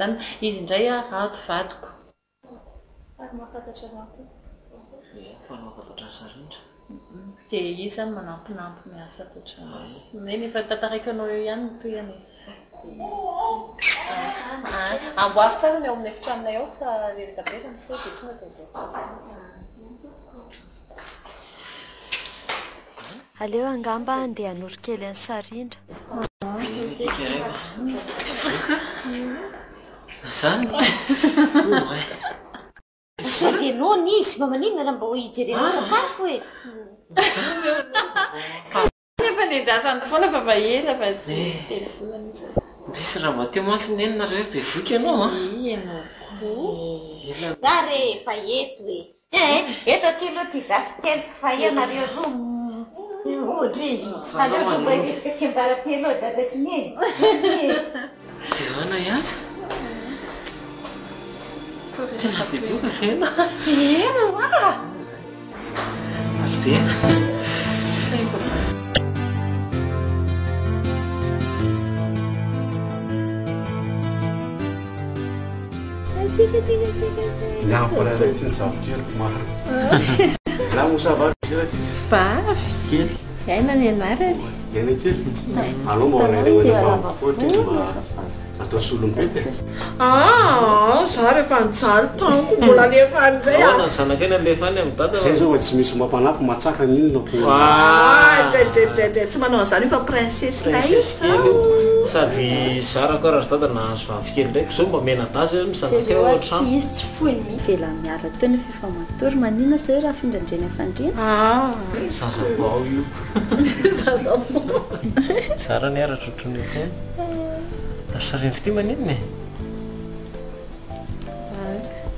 zany izy indray ato vadiko ary mahafantatra anao fanafantatra sarindra dia izy zany manampinampy miasa totra meny efa tataraikanao eo ihany toyany amboary tsara ny ao amin'ny efitranonay ao fa reraka be rany sao dia tonga dia aleo angamba andeha hanorokely any Sarindra. Zany Sabenona izy mba maninona mba ho hijerena sakafo e. nefa nidrasany foana fa vahela fa tsy telefonany izy. Misy raha mba teo mantsy nenina re be voky ianao Za rehefa eto e. Eto aty aloha ty zafikely fa ianareo aloha odry aleo fomba iresaka tsembarapy aloha dada sy neny. dia ana ihany tena beboka vena alidena Namporana ty zavokely maro. Raha mosavavyzeraty izy. Vavy kely aina ny anarany Eny kely. Allo mba hoanareo mbafoatra mba atao solom-bety. Za rehefa nijaly tanko mbola lefa ndray Ahoana ny zanak'aina lefany amin'ny dada Zay zao tsy misy mampanampy matsaka ninona ko. tsy manao an'izany fa princesse lay princesse kely sady zara koa raha dada nahazo vavy kely ndraiky zao mba mena tazy ny zanak'aina ao an-trano Izy tsy foiny mivela miala tena fifa matory manina zao raha findrandrena fandriana. zaza bao io zara ny aratra otrany eo Sarindra ty maninona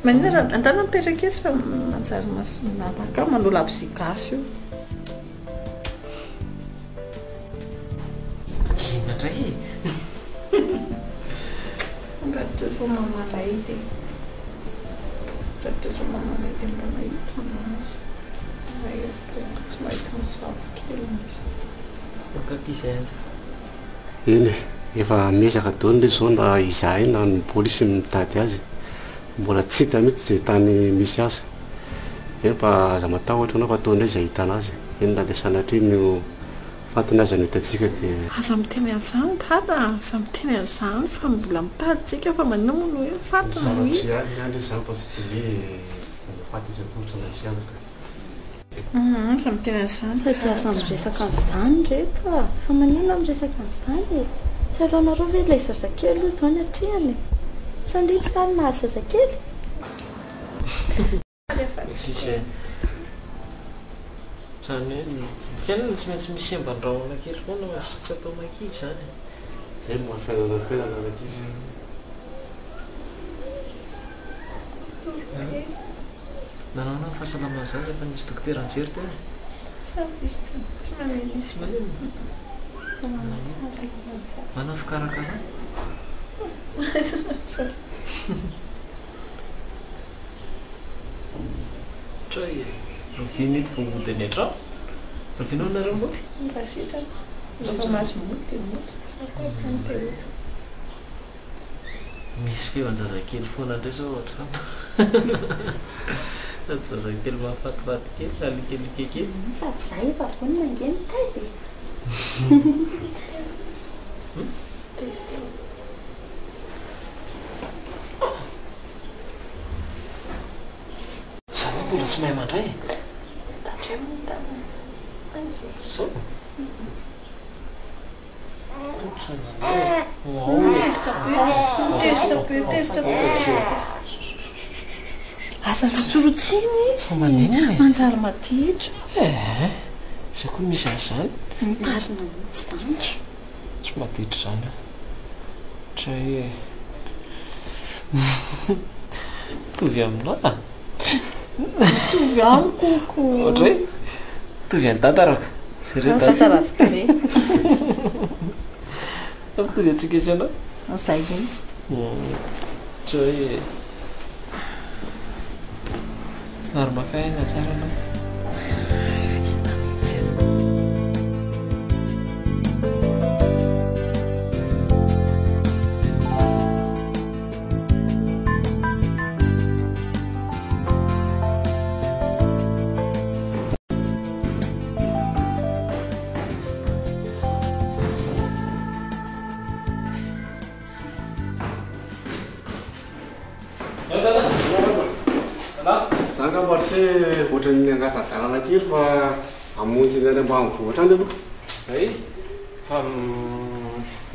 manina antana mipetraka izy fa manjary masonapaka manolo abisigasy io indray rahateo fa mamalay ty rahateo fa mamalay ty mba mahita anazy tsy mahita misy vavokely akaty zay anja Eny efa mesaka daony le zao na izahay na ny polisy mitady azy mbola tsy hita mihitsy zay tany misy azy. Eny fa aza matahotra anao fa ataondray zay hitana azy. Eny na dia sanatria no fantiny azy no hitatsika dia aza miteny an'izany dada aza miteny an'izany fa mbola mitaditsika fa manono hoe fatiny zava-tsy ihany ihany izany fa tsy dia hoe faty izy akotra na tsy anaka. aza miteny an'izany Fa dia aza miresaka an'izany rehefa fa manina miresaka an'izany e. Tsy alohanareo ve ilay zazakely io zao ny hatrehany sandritsy ka ny nahazo zazakely. sisy zany hoe fiainana tsy maintsy misy semban-drahona kely foana fa tsy atao makivy zany Zay no mahafiainana toerana araka izy. nanao fahasalamana zaza fa nisy dokotera anjery tena sy maninona manao fikarakara Try revy mety vomodiny hatrao revinao nareo moty misy feon-jazakely foana ndray zao ohatrano zazakely mahafatifaty kely alikelikely Sady za efa avy ny mangeny taizy. zany mbola tsy mahay mandray so aza tsorotsiny izy manina manjary matitra zay koa misy an'izany Marina mihitsy zany. tsy maditra zany tray tovy aminao tovy amiko ohatra hoe tovy any tantaraka tataratsika re tovy atsika isanao zay mihitsy tsy hoe ary maka aina tsara anao Zany ka mbola tsy ohatran'ny angatadalana kely fa amonjy ny any ambanivohitra any aloha. Ay fa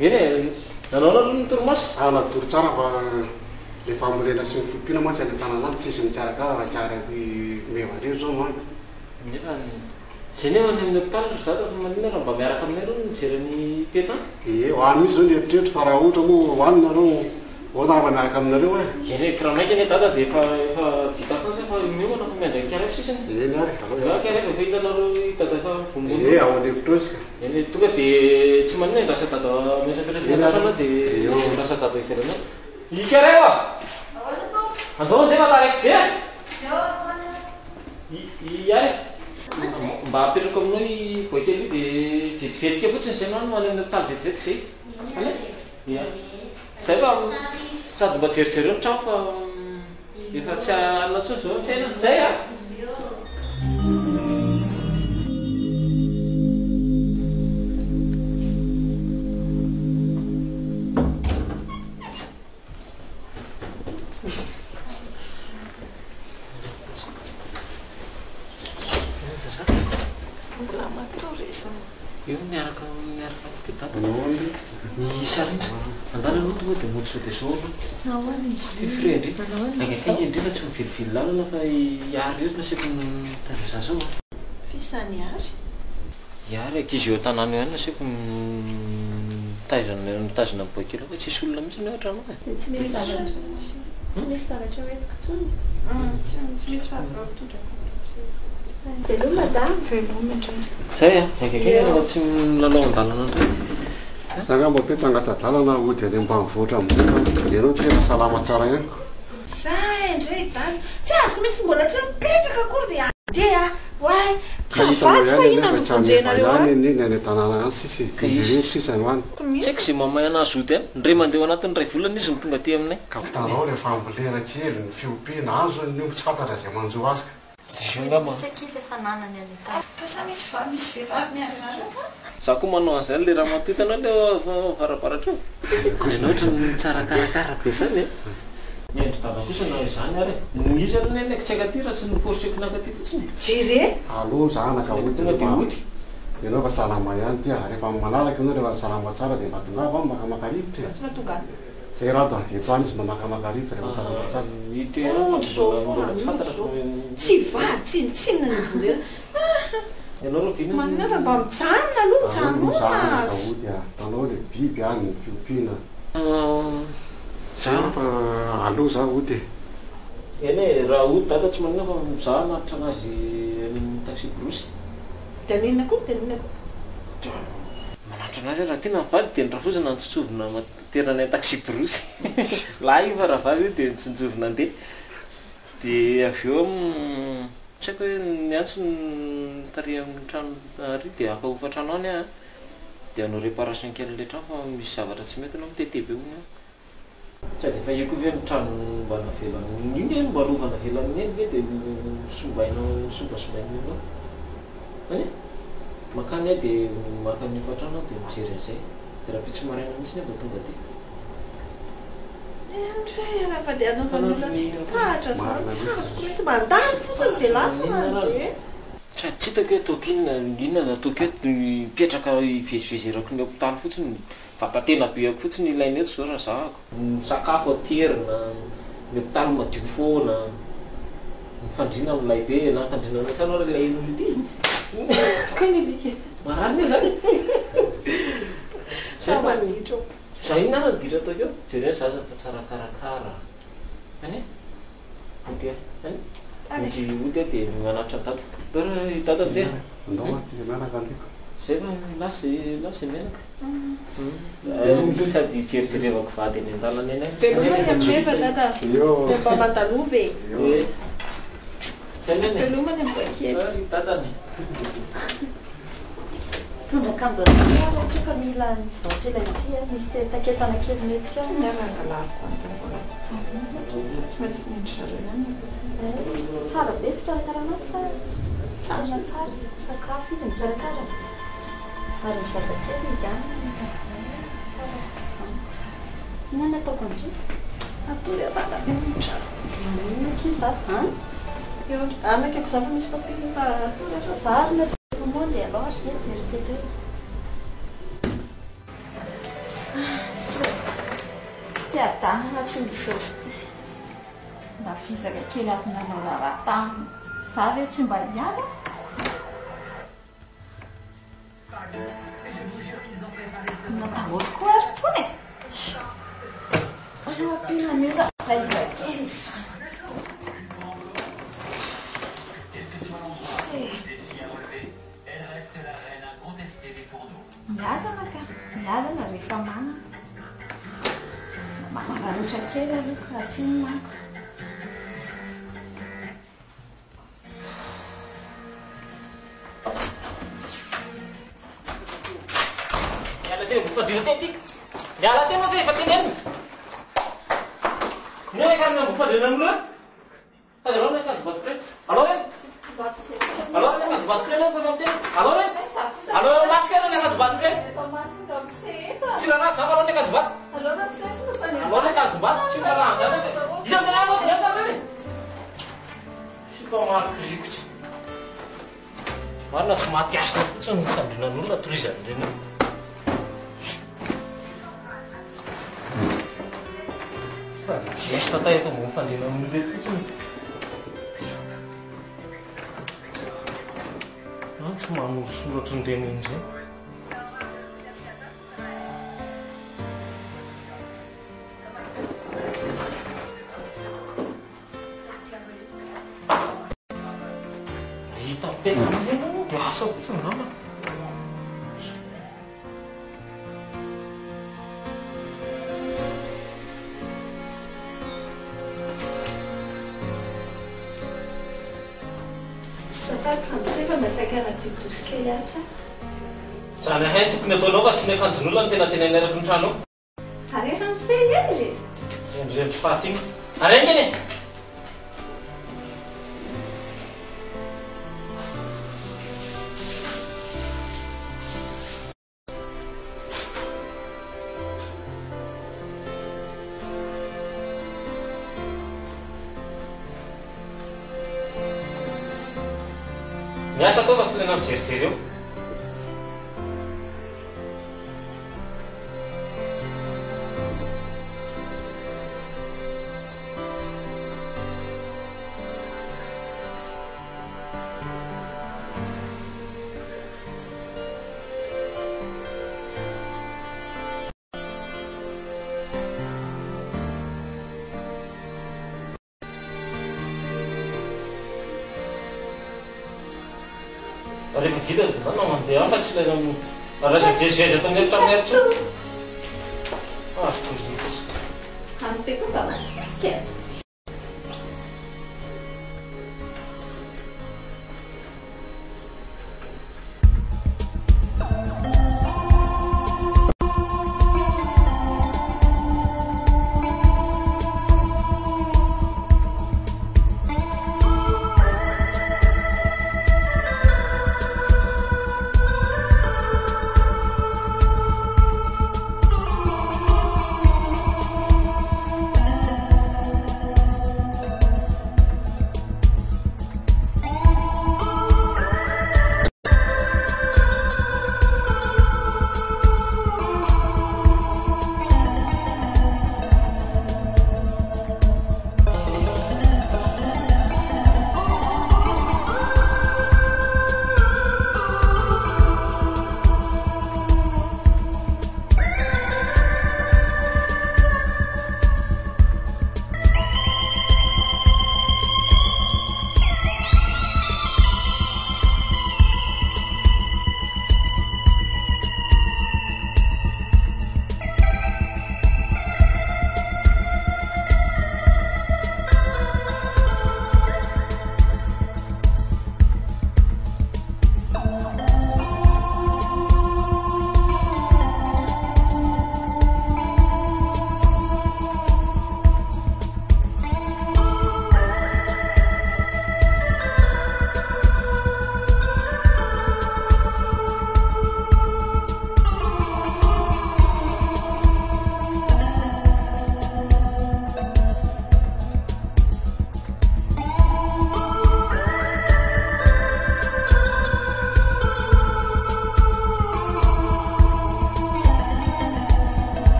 eny nanao aloha ny torimaso Natoro tsara fa rehefa amolena sy mifompiana mantsy any tanàna any tsisy mikarakara raha karaky mevarery zao no any. nefa zay nefa ny amin'ny hôpitaly ry zata fa manina raha mba miaraka aminay aloha ny mijery ny teta Ho any misy zao ny eritreritry fa raha ohatra moa hoany nareo oana miaraka aminareo e. eny kramaika ane dada dia efa vita kosa fa miomana fa miandraiky karaky sisiny Eny ary karaky efa hitanareo dada fa vombony ao an-hevitra eo isika. eny tonga dia tsy manina indrasa dada metrapetrapetrana dia indrasa dada iverana ikareo a andao andeha mataraiky be iary mba apetrako aminao i boikely io dia vetivetika fotsiny zay nano any amin'ny hôpitaly vetivety zay ia zay fa sady mba jerijereo ny trano fa efa tsy alina tsony zao ny fiainana zay a io miaraka dada ny sarindry andala aloha tonga dia mody sao dia sao aloha ty frendry agnefa indry fa tsy mivilivily lalana fa iary io naseko mitandrisa sao Fisany ary? iary akizy eo an-tanàna eo any naseko mitazona ny boikely fa tsisy olona mihitsy ny ao an-trano e Tsy misy zavatra hoentiko tsony. Tsy misy fahavavototra. Veloma madame. Veloma zay a akeke fa tsy milalao an-dalana andray Zany ka mba pe tangatadalana ody any ambanivohitra amin'izay ianao tsy rehefa salama tsara ihany. Za indray dala tsy azoko mihitsy mbola tsy mipetraka akory dia andeha hoay kafaty sa ina no vonjenareo any iny any tanàna any sisy izy sisa no any. tsy haiko zay mamay anazy ody any ndray mandeha ao anatin'ny ray volana izy no tonga ty aminay Ka fitanao rehefa ambolena kely ny fiompiana azo ny tsatatra zay manjo azy ka. tsy ngamba fa sa misy vehivavy miandrinareo fa za koa manao an'izany le raha matoy tanao le varavaratra eo zany ohatra ny tsara karakara be zany e endry dada kosa na izany ary izy aloha ny anaky tsy aika ty raha tsy niforseko nakaty fotsiny jere Aloha zanaka tonga dia ody ianao fa salama ihany ty rehefa manaraka ianao rehefa salama tsara dia mba tongava makamaka rivotra tsy mahatonga zay raha da eto any izy mba makamaka rivotra rehefa salama tsara. mbola tsy fantatra tsy vady tsinitsinina ny vonjena ianao ro vina manara mba mijanona aloha Zanaka mijanona ody tanao le biby any ny fiompiana. Zany fa aloha za ody eny e raha ody dada tsy manina fa mizaha maritra anazy amin'ny taxi brosy danina koa manatro anazy raha tina mivady dia nyrafozana nitsitsovina materana ny taxi brosy lahy io fa raha vavy io dia nitsonjovina andeha dia avy eo tsy haiko hoe niantso ny tarehy amin'ny trano ary dia akahofa trano any a dia hanao réparation kely le trano fa misy zavatra tsy mety anao mitetebe ony sady efa eko ve ny trano mba navelana iny eny mba rovana velana eny ve dia sombainao sombainao any makany a dia makany efatrano dia mijery an'izay dia raha pitsy maraina mihitsy nefa tonga dia raha fa dia anaovan'olona tsy topahatra zany tsy azoko mihitsy mba andany fotsiny dia lasa mandeha sady tsy hitako hoe ataoko inona na ataoko eto mipetraka ivezivezerako ny hôpitaly fotsiny vatatena be ako fotsiny ilaina eto zao raha zahako ny sakafo aterina ny hôpitaly madio foana ny fandrina amin'ilay be na fandrinana tsara ora ilay olo ity kaneika mararina zany maditro za inona na niditra ataoko eo jereny zaza fa tsara karakara any ody any ody dia manatra dada dora dada andeha andao ty miaraka andiko zay fa lasy menaka sady jerijerevako vady eny an-dalana eny Veloma ny amin'efa dada. Mba mandalova e. zay mene Veloma ny amin'ny dadany Tondra akanjo ohatra fa mila misy zavatra ilay misy taketana kely mety keo nangalariko tsy maintsy miditra zareo tsara be fikarakarana sa tsara sakafo izy mikarakara ary ny zazakely izy any tsara kosa inona ny ataoko amindry atory avalavemotra kizasa eo anakako za fa misy fa atory fa zahary na mondy alors zay jeritety fiadanana tsy misaosy ty mba fizaka kely avy nanao ravatany za ve tsy mba hiala nataholo koa ary tony ampinan'io raha kely izany miadana ka miadana rehefa manararotra kely aloko raha tsy nymako miala tena vofadrina teny tika miala tena fa efa teny enina no eka amina vofadrina amin'olo fa alao no ekanjobato kre alao reny alao reny ekanjobato kre no fa miteny alao reny alao masika no ekanjobato kre tsy nanako za fa alao no ekanjobato alao no ekanjobato tsy nanako zany izy amtena alao miaka reny maro krikotsy marina tsy maty asina fotsiny mitandrinan'olona torizany reny esta tay eto ambony fandrinan'olona reto fotsiny tsy manoro soratry ny reny iny zay hita mipekana reny dia asa fotsiny nama zany ahay tokony ataonao fa tsy ny akanjon'olona ny tena tena ny araky ny trano arehefa miseny eny re endrendry faty igny arengeny e miasa atao fa tsy lena mijerijery eo rehefa vita nanao mandeha fa tsy lena raza vezivezy atao miaritra amin'ny eritro amteko mba masika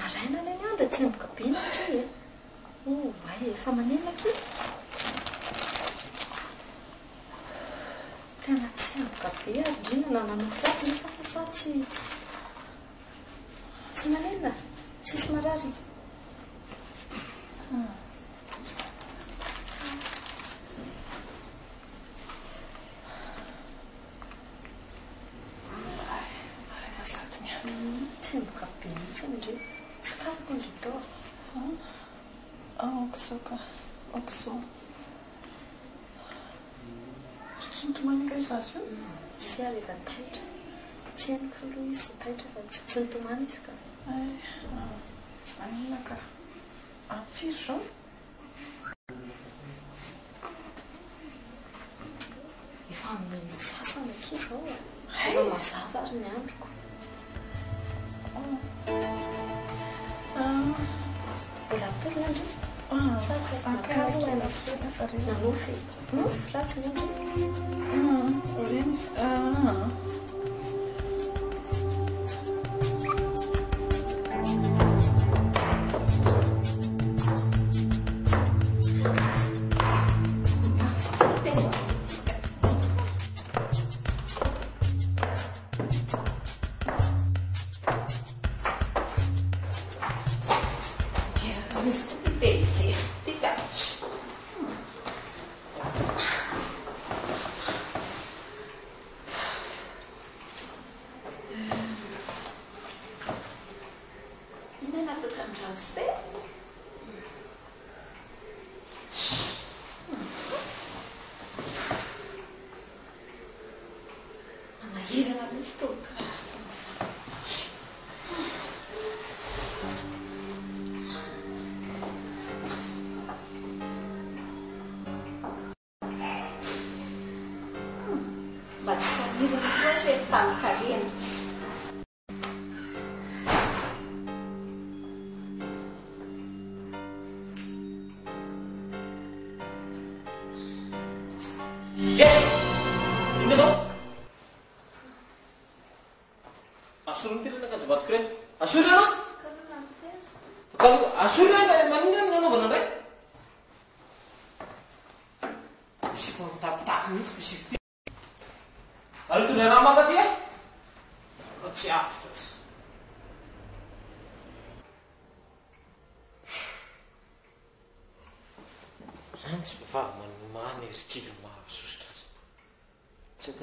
maraina lay andra tsy amboka be natra e ay efa manenaka tena tsy amboka be ary indrindra na nanao filaty ny safatsa tsy manena tsisy marary Tempo capienza, invece scappa con tutto. Che so. Sunt manifestațion? Se arriva a taitra. Țin că lui să taitra, sunt umaniscă. Ai, ca am fi și E fan min sasa med kiss over. Det var masava den andra. Belastar den andra. Acabo de la lufi. Frate den andra. Oreni.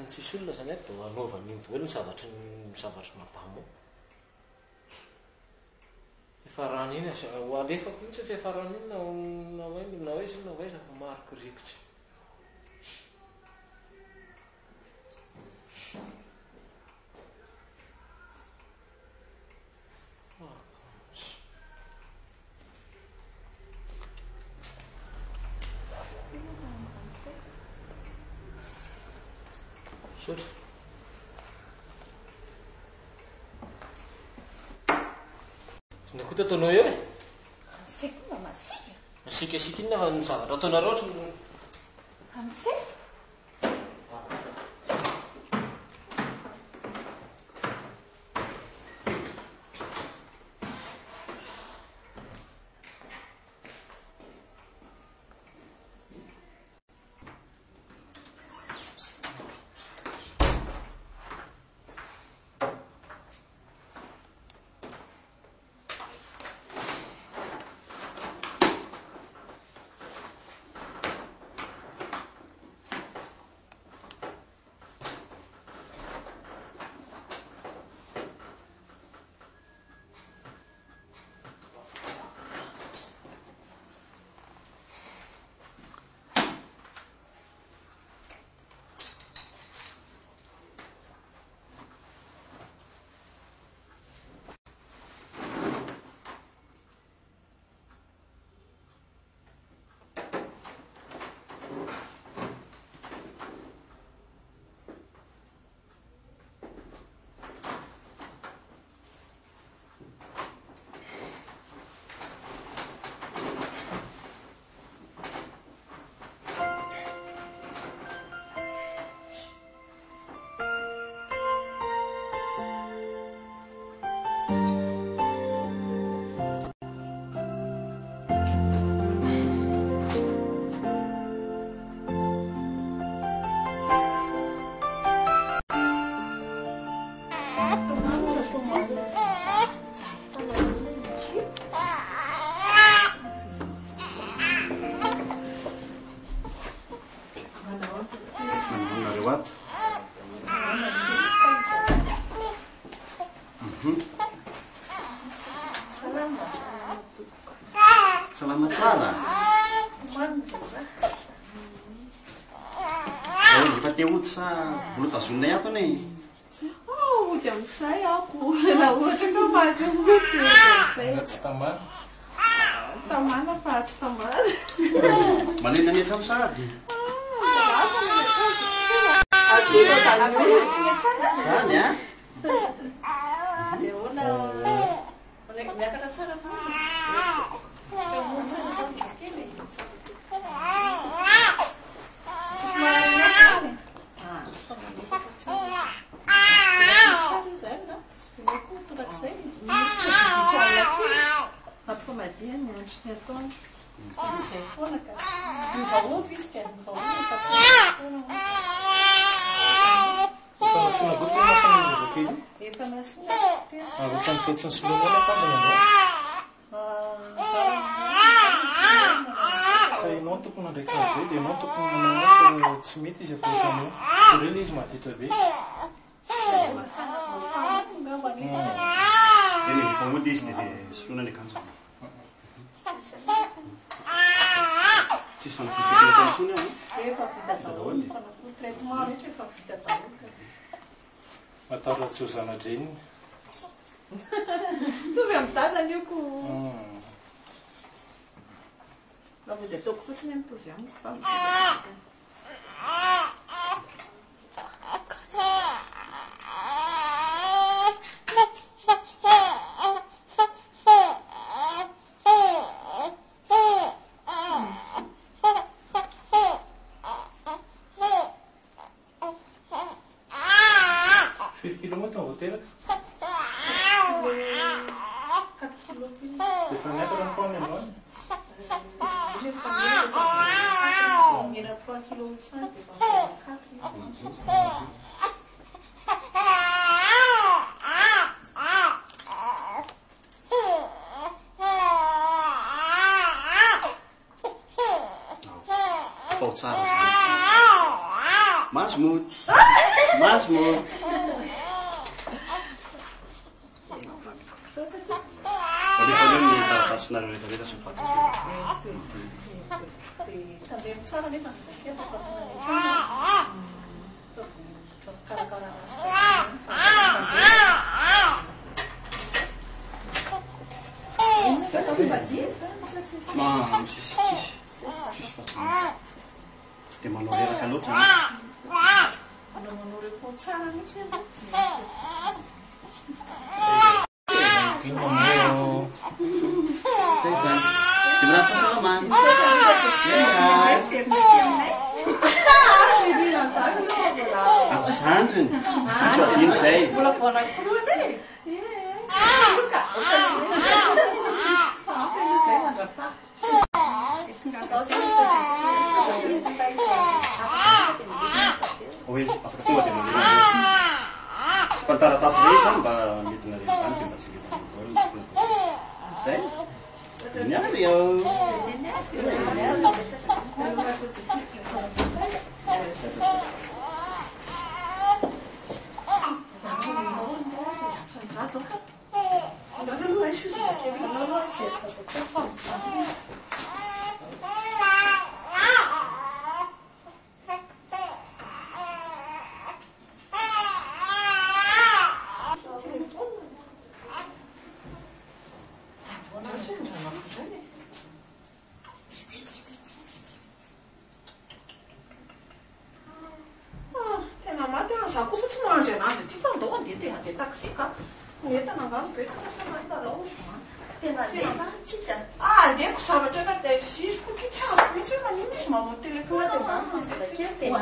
Tsisy olona zany dia anaovany iny daholo ny zavatra mabamo. Fiafarana iny alefako mihitsy fiafarana iny na hoe na hoe marika rikitra. Sotra. Ny koa ataonao eo e? Amseko mba masika. Masika iny ny zavatra ataonareo ohatry. Amseko? salama tsara efa te ody sa mbola tazonina atony ody amin'izay ako la ohatra ka mahazy odzay tsy tamana tamana fa tsy tamana manena ny atramo sady zany a miakatra tsara ampifamadiany andro ny ataony zay foana ka mivaovy izy ka efa nasina avotany fotsiny solomona tambany fa ianao tokony ndraiky azay dia ianao tokony manana tsy mety izy afotanao reny izy mahditra be eny efa ody izy dia solona ny akanjo tsisy fanafitikina tany sony efa vita daholo fanafo traitement rehetra efa vita daholo matahotra-tsy ho zanadreniny tovy amin'ny dadany io ko raha vao dia ataoko fotsiny mitovy amiko fa fao tsara masomody masomody alefaneny taratasina rehetrarehetra sy mifaty tandremo tsara nefa zakena karakara tsisy fa tsy dia manao reraka loatra anao manao repo tsara mihitsy zay zany dia miraha fahasalamana ako zandriny adino zay mbola voanakoroa e zay mandrapa hoe afaka tonga dia mandeha fantaratasy re zany mba mety nareny zany dia mba tsy leta zay niary eo tena maty za kosa tsy mahandry anazy ty fa ndao andeha te handeha taxi ka entana angano betsaka samantarao tena lefa tsika andeko zavatra ka dia ziziko ty tsy azoko mihitsy hoe manino izy manao telefony zakely tena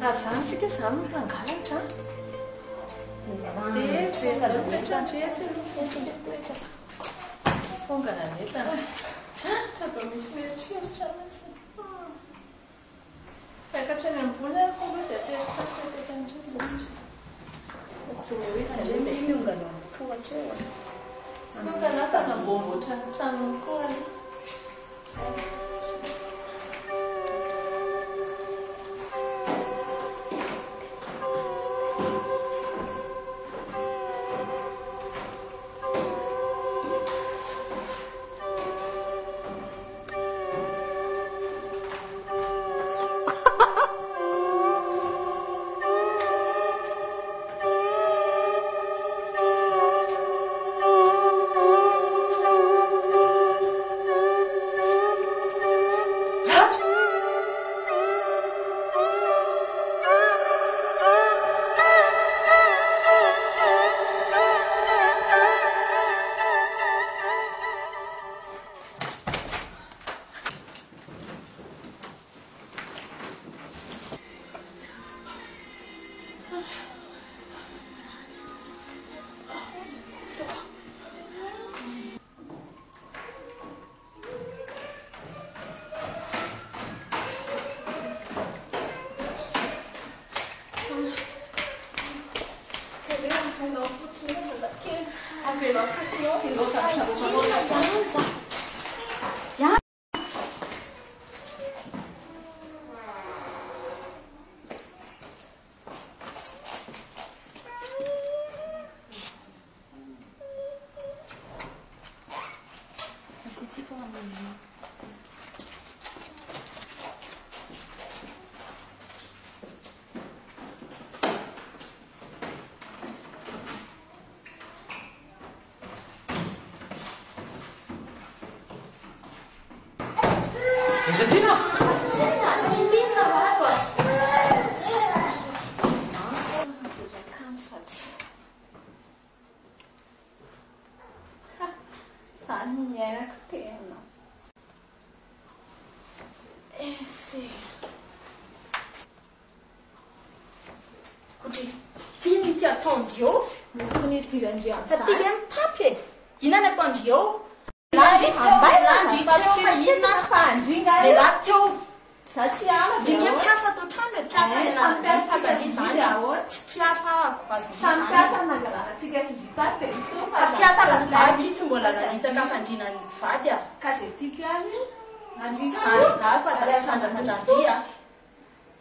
Raha zany sika zany mangalatra dia vetaratoetra fonga nanetana traba misy mieritreritra fakatra ny ambony fonga dia fonga natana mbomboatra ny trano koa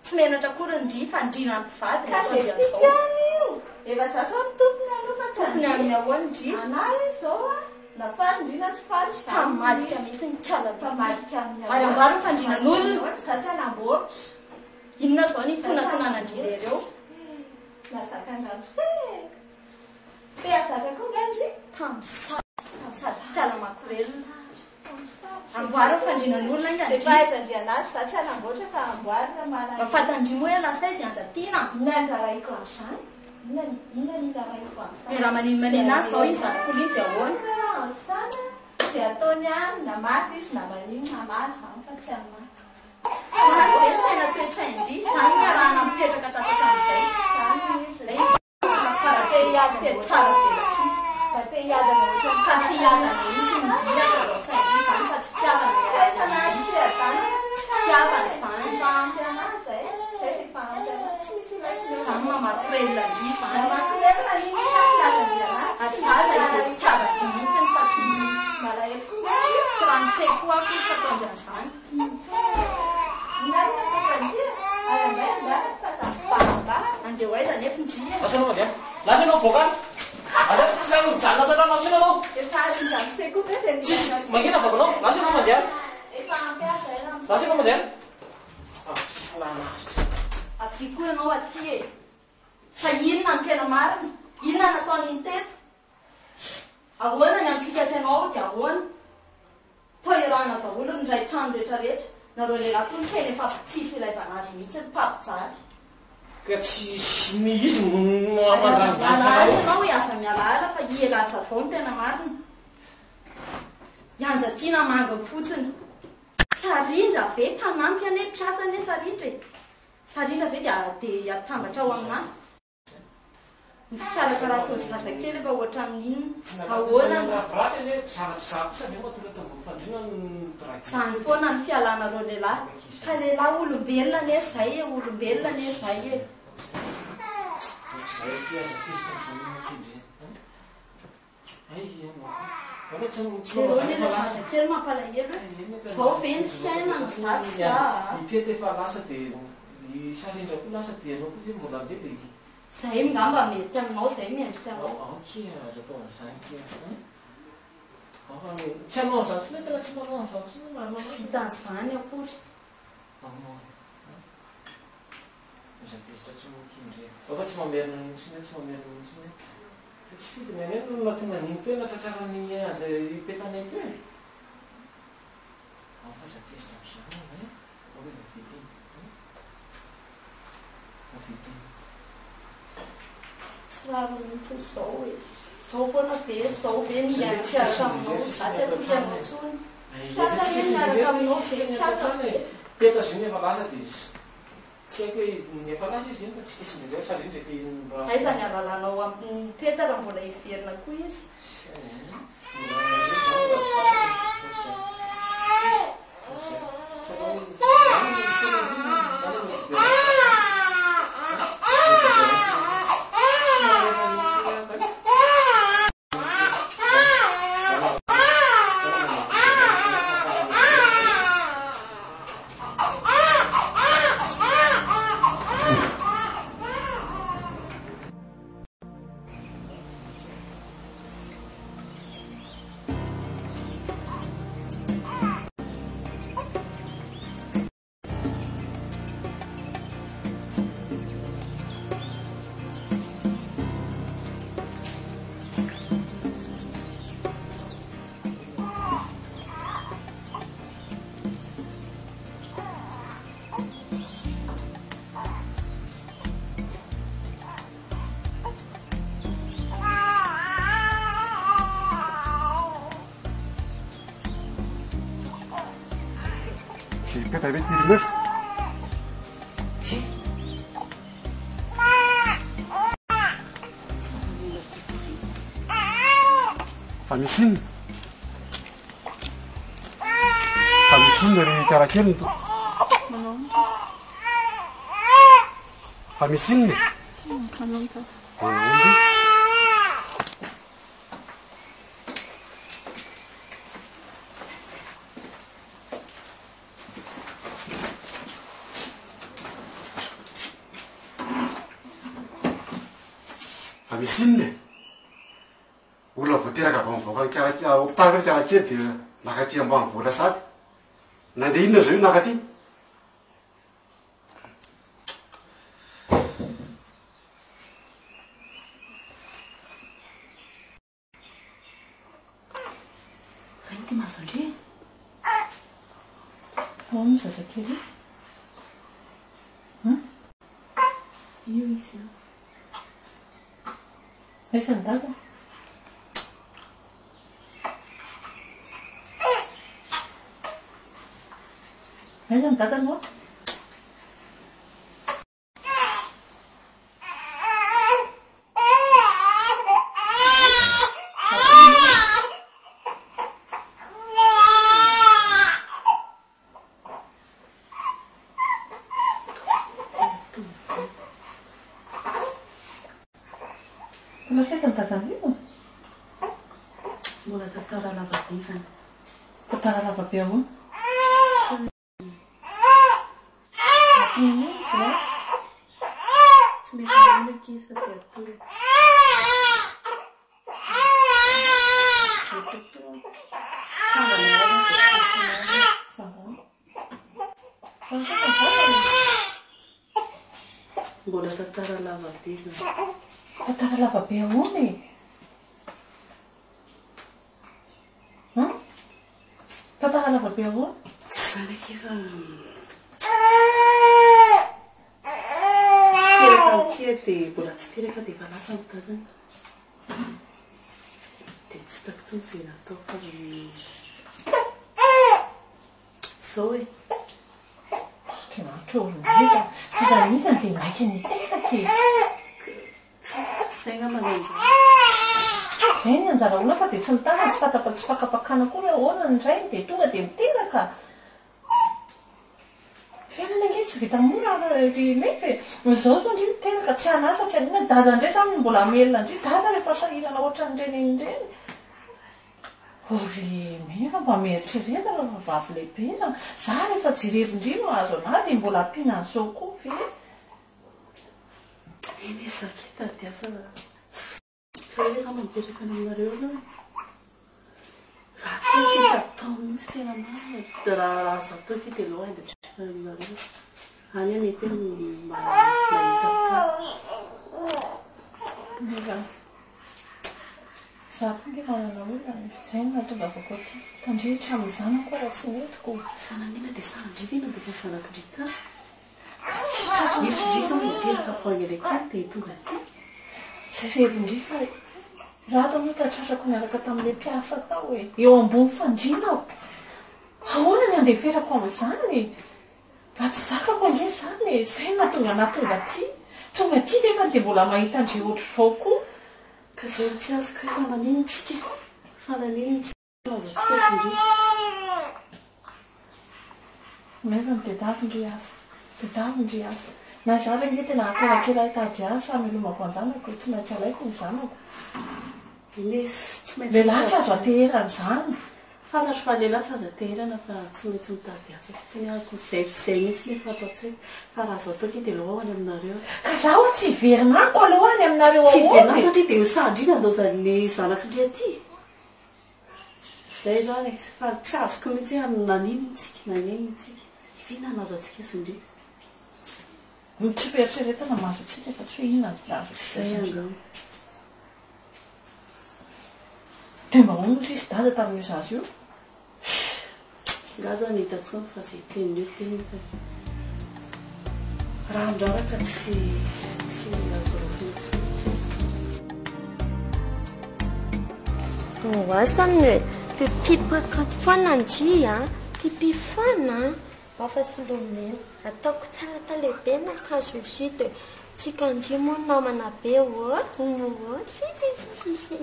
tsy menatra kory ny fandrina mpivady efa zasa mitopony aloha topony amin'ny ahoany dri anary izao na fandrina tsy faty famadika mihitsy ny kalafamadika ary ambaro fandrinan'olona satsy anamboatra inona zao ny tonatonanandrina ireo nazaka andrano te azaka koa ngandry tamsady kalamakorezina amboary fandrinan'olona ngandriaizandrianazy za tsy anamboatra fa amboarina mana mafatandrimo hoe lasa izy anjatina inandraraiko am'zany inanirahaiko am'zany raha maninazy zao izy zany koliny dia ahoana sana dia ataony any na maty izy na manino namazy zany fa tsy amaty zany hoe tena toetraindry zany arahana mipetraka tatatra am'zay zany izy lay farate iadana te tsara velatsy fa te iadana ohatra fa tsy iadana izy midria tsaindry zany fa tsy fitiavana fiavana zany fahampy anazy zay ty fahampy anazy tsy misy zany mamatorelandry zany azaza izy fitiavandry mihitsy fa tsy malaelo tsy raha misay koa ko fataondry an'izany andeha ho aiza nefa ndria lasanao mandeha lasanao voakany ada tsy raha mijanona tao anao tsina anao tsisy magnina vakonao lasanao mandeha lasanao mandeha avy koa ianao aty e fa inona ny tena marina inona nataony ny teto ahoana ny amintsika sainao dia ahoana toerana daholo ny ray trano rehetrarehetra nareo lehilahy toy ny tena efa tsisy ilay banazy mihitsy ny mpampijaly ka tsy ny izy amandranovaly anao hoe aza mialaala fa ielaza vao ny tena marina ianja tiana manga fotsiny sarindra ve mpanampy ane mpiasa ane sarindra ve dia atambatra ao aminay ny fikarakarako ny zazakely efa ohatra amin'inona ahoana zany foana ny fialanareo lehilahy ka lehilahy olombelona ane zay e olombelona ane zay e zereo nele zazakely mampalahelo zao ve ny fiainana zatsy ipety efa lasa dia sarindra koa lasa dia anao koa ve mbola be dia zay mingamba mety aminao zay miendrika anao aza atao an'izany tsy hanao an'izany sina tena tsy manao an'izany sina maromaro vitan'izany akory zatezitra tsy mokindre fa tsy mamerina sina tsy mamerina sina fa tsy fidiny any no natonga niny toe natratrarany aza ipetanay teo fa zatezitra am'izany hoe mavidiny mavidiny tsy raro mihitsy zao e zao foana be zao ve ny miaraka aminao zatsy atokianao tsony piasa ve miaraka aminao be piasa peta ziny efa lasa dia tsy haiko hoe efa lasa izy iny fa tsy kesiny zay sarindra efa aizany alalanao amin'ny peta raha mbola hiverina koa izy peta ve tirimefa fa misy inona ry karakeliny to fa misy inona misy inona olona voateraka avy mivoaka opitavy ry karakely dia nakaty ambany vola sady nandeha inona zao io nakaty ray ty mazandre ao no zazakely io izy aiza ny dada aiza ny dada moa masaiza ny dadany io mbola tantara lava be zany tantara lava be ahoana tsy misy ndraiky izy fa dia atory mbola tantara lava be zany tantara lava be ahoana e Fatahana vabe ahoa? Tsy zany efa teraka tia dia mbola tsy teraka dia efa lasa mitadiny. Dia tsy hitako intsony izay natao fa izao hoe Trôronyheta fizanisany dia maika ny teraka zay ngamanenjy zay ny anjara ona fa dia tsy mitana tsy tsy fakapakana koa hoe ahoana ny ray dia tonga dia miteraka fiainana ange tsy vita mora mety izao zao ndry miteraka tsy anasa tsy anina dada indray zany mbola amelona ndry dada rehefa sahirana ohatran'ireny indreny ory mena mba mieritrereta vavy lehibe za rehefa jirevindry no azo ana dia mbola ampiana an'izao koa ve eny zakita diasa tsy hoe za mipetraka any aminareo aloha za tia tsisy atao mihitsy tena marina dia raha azo atao ke dia aloha andetraka aminareo any any tena mahita za koa nge manana olona zay no natonga avako aty tandrehitra amin'izany koa raha tsy metiko fananena dia sa andrivina dia fa zanakindritany isodrisa voateraka foangelekely dia tonga aty jerevindry fa raha atao mety atratrako miaraka tamin'ilay mpiasa tao hoe eo ambony fandrina aho ahoana ny andeferako amin'izany mba tsy zakako ange zany zay natonga aty tonga aty nefa dia mbola mahita andre ohatr'izao koa ka zay tsy azoko hoe fananenitsika azatsika sindri maivany dedavindry asa na za le nge tena akarakela tady asa milomako anjanako tsy maintsy alaiko ny zanako lehilahy tsy azo ateherany zany fanatro fa lehilahy tsy azo ateherana fa tsy maintsy mitady asa fotsiny ako zay mihitsy nefa atao tsy fa raha azo atao ke dia aloha any aminareo ka zaho tsy iverinako aloha any aminareo tsy iverina satria dia sandrina andaozan'le zanakindry aty zay zany fa tsy azoko mihitsy hoe naninitsika nanenitsika fihinana azo atsika sindri tsy fieritreretana mahazo atsika fa tsy hoe inona zay andao dia mba hono sisy dada tamin'io zazy io nga zany hitatsony fa zay tenio teny fa raha andraraka tsy azorafinatsy Wastani pipi katfana njia pipi fana afasilomena ataoko tsara talehibe na kazosito tsikanjy moa namana be si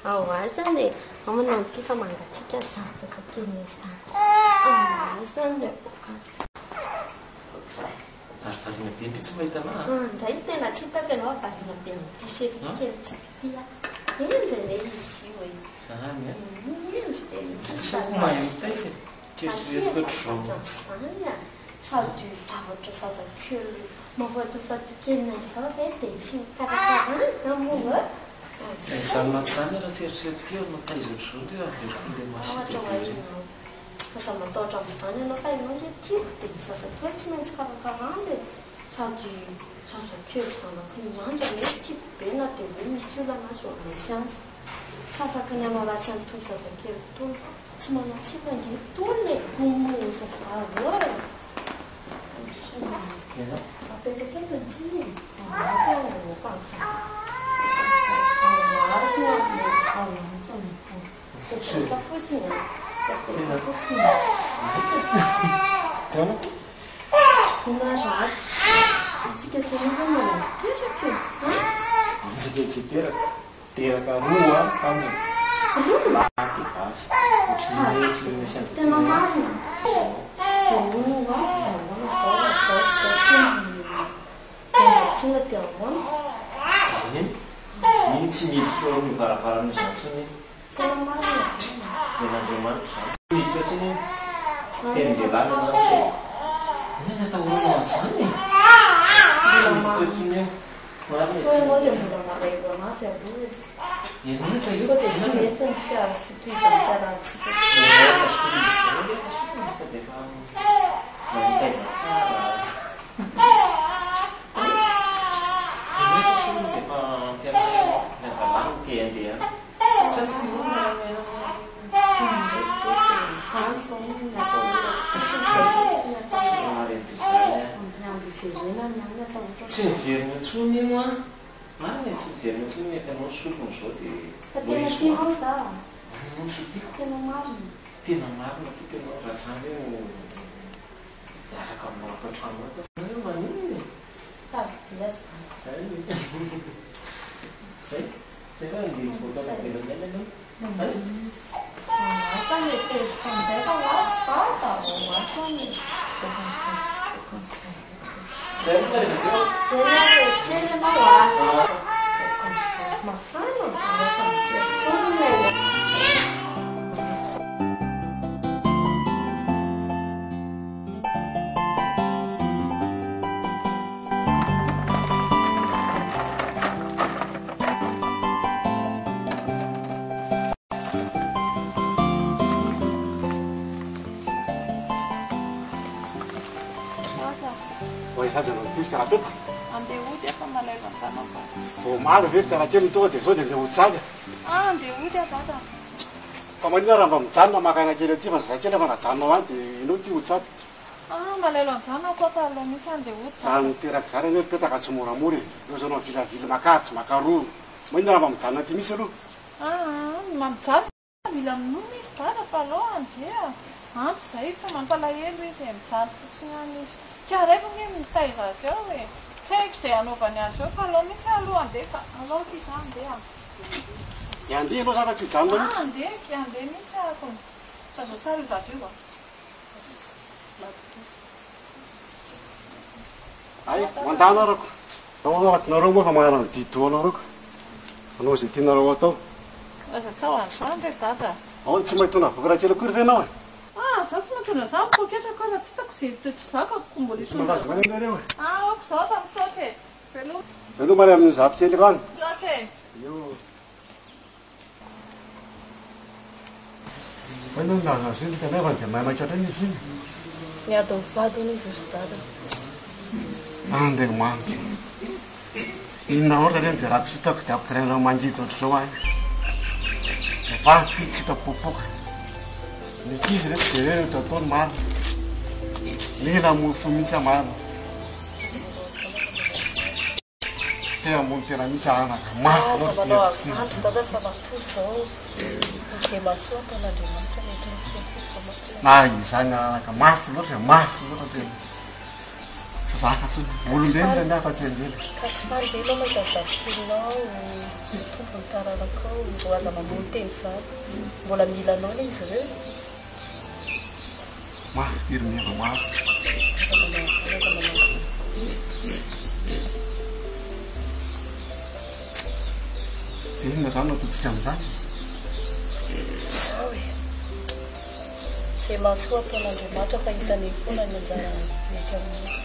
ao azany amanao kifa mangatsika zazaka kely izany azany ary varina be ndry tsy mahitana ndray tena tsy hitako ianao varina be amin'ny t-shirt kely tsakia indry le izy io e zany mahay mitaisa tieritreretiko ohatr'izao zany a sady zavatra zazakely mavatofatikena izao ve dia tsy mikarakarana moa zany maty zany raha tieritreretiko eo no taiza ohatr'izao ndio averikile ohatra mahinao aza matahotra amin'izany ianao fa ianao nge tiako dia ny zazakely tsy maintsy karakarana sady zazakely zanaky mianja mety tiako be na dia hoe misy olana azo amesy anja tsy afaka ny anao ratsy anytolo zazakely tolo tsy manatsiaka nge tolony momo zazavo apetaketany fosiny nazaty atsika sanaa teraka tsika tsy teraka roa anjo maty vavy ohatrany tena marina tsonga dia ahoana iny tsy miditra eo mivaravarana zantsony tena marina en'andriamanitra zany miditra tsiny tenin-delana na nena atahorana azany miditra tsiny eo anao dia mbola marailo anazy aloha enonatra io fa dia tsy mety ny fiara fitohizany fiarahantsika defa manitaiza tsara defa mpiavalany te andeha tsy miverina ntsony io a marina tsy miverina ntsony ekanao sokony zao dia sotiako tena marina tiako ianao ratsany io araka aminao apatrano maniny zay raha ndia botana velanyana maro very karakely tonga dia zao dia andeha hotsaka fa manina raha mba mijanona makana kely aty fa zazakely fa najanonao any dia inao ty hotsaka za miteraka zany any petaka tsy moramora e eo zao nao vilavily makatsy makaroa manina raha mba mijanona ty misy aloha zay fa mampalahelo izy mijanona fotsiny any izy karefa nge mitaiza azy eo e tsy haiko izay anaovany azy eo fa aloha misy aloha andeha ka aloha ty za andeha andeha anao zafa tsy hijanona mihitsy andeha misy ako faza tsara izy azy io ay mandana arako ao anatinareo moa fa manana mididoanao roko anao zay tianareo atao aza tao an'izany ndre dada ao tsy mahitona voky raha kely akory ve anao e za tsy matona za poketra ka raha tsy hitako zay toetra zakako mbola malazo many aminareo e oko zao tamisaotra e velo many amin'ny zavokely rany loatra e fa ino nazazy iny kanefa dia mahamakatra iny izy iny miady mivadiny izy ry dada andeny manitra inona ohatra reny dia raha tsy hitako dia ampirenao mangidy ohatr'izao ahy vavy tsy hitako popoka nikizy rehetra dia reny eto ataony marina mila mofo mihitsy amarina tena mony tena mihitsy anaka mafy manao azandry dada fa matoy zao zay masoa ataon'andriamanitra mety misetsika na izany anaka mafy loatra mafy loatra tena tsy zaka tsy olombelona ny afa tsy anjely ka tsy fandehanao mahita zavikilinao tombony taranakao ro aza mamono teny zany mbola milanao le izy reo mafy tironieva mafy dia inona zany natotsika amin'izany sao e zay masoa ataon'andriamanitra fa hitany foana ny anjara mety aminao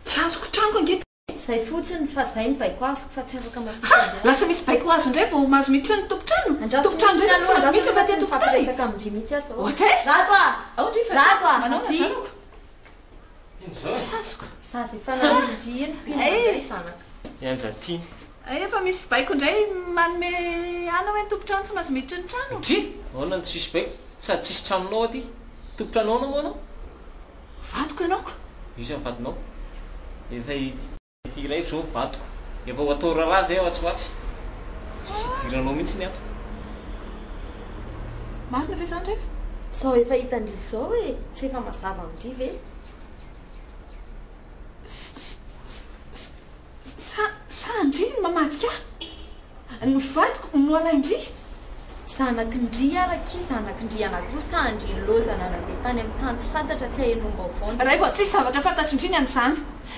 tsy azoko trango angety zay fotsiny fa zay mibaiko azoko fa tsy afaka mapita lasa misy baiko azo ndray vao mahazo miditra ny tompotrano ndray mahazo miditra fa tia tompotrano amindry mihitsy azy ohatra e rato aohatry manao vi tsy azoko zaza efa namindry eny zanaka ianjaty efa misy baiko indray manome ana hoe ny tompotrano tsy mahazo miditra ny trano dry aona ny tsisy baiko sady tsisy tranonao aty tompotrano aona moa anao vadiko ianaoko izy mivadinao efa iraiko zao mivadiko efa ho atao raharaha zay ao atsoatsy tsy hidiranao mihitsy ny ato marina ve zany rehefa sao efa hitandry izao e tsy efa mazava amindry ve sandry ny mamadika ny vadiko no alaindry zanakindry araky zanakindry anakiroa sandry nylozana nandeha tany amin'ny tany tsy fantatra tsy hahenomba vaona raha vo tsisy zavatra fantatrindriny amin'izany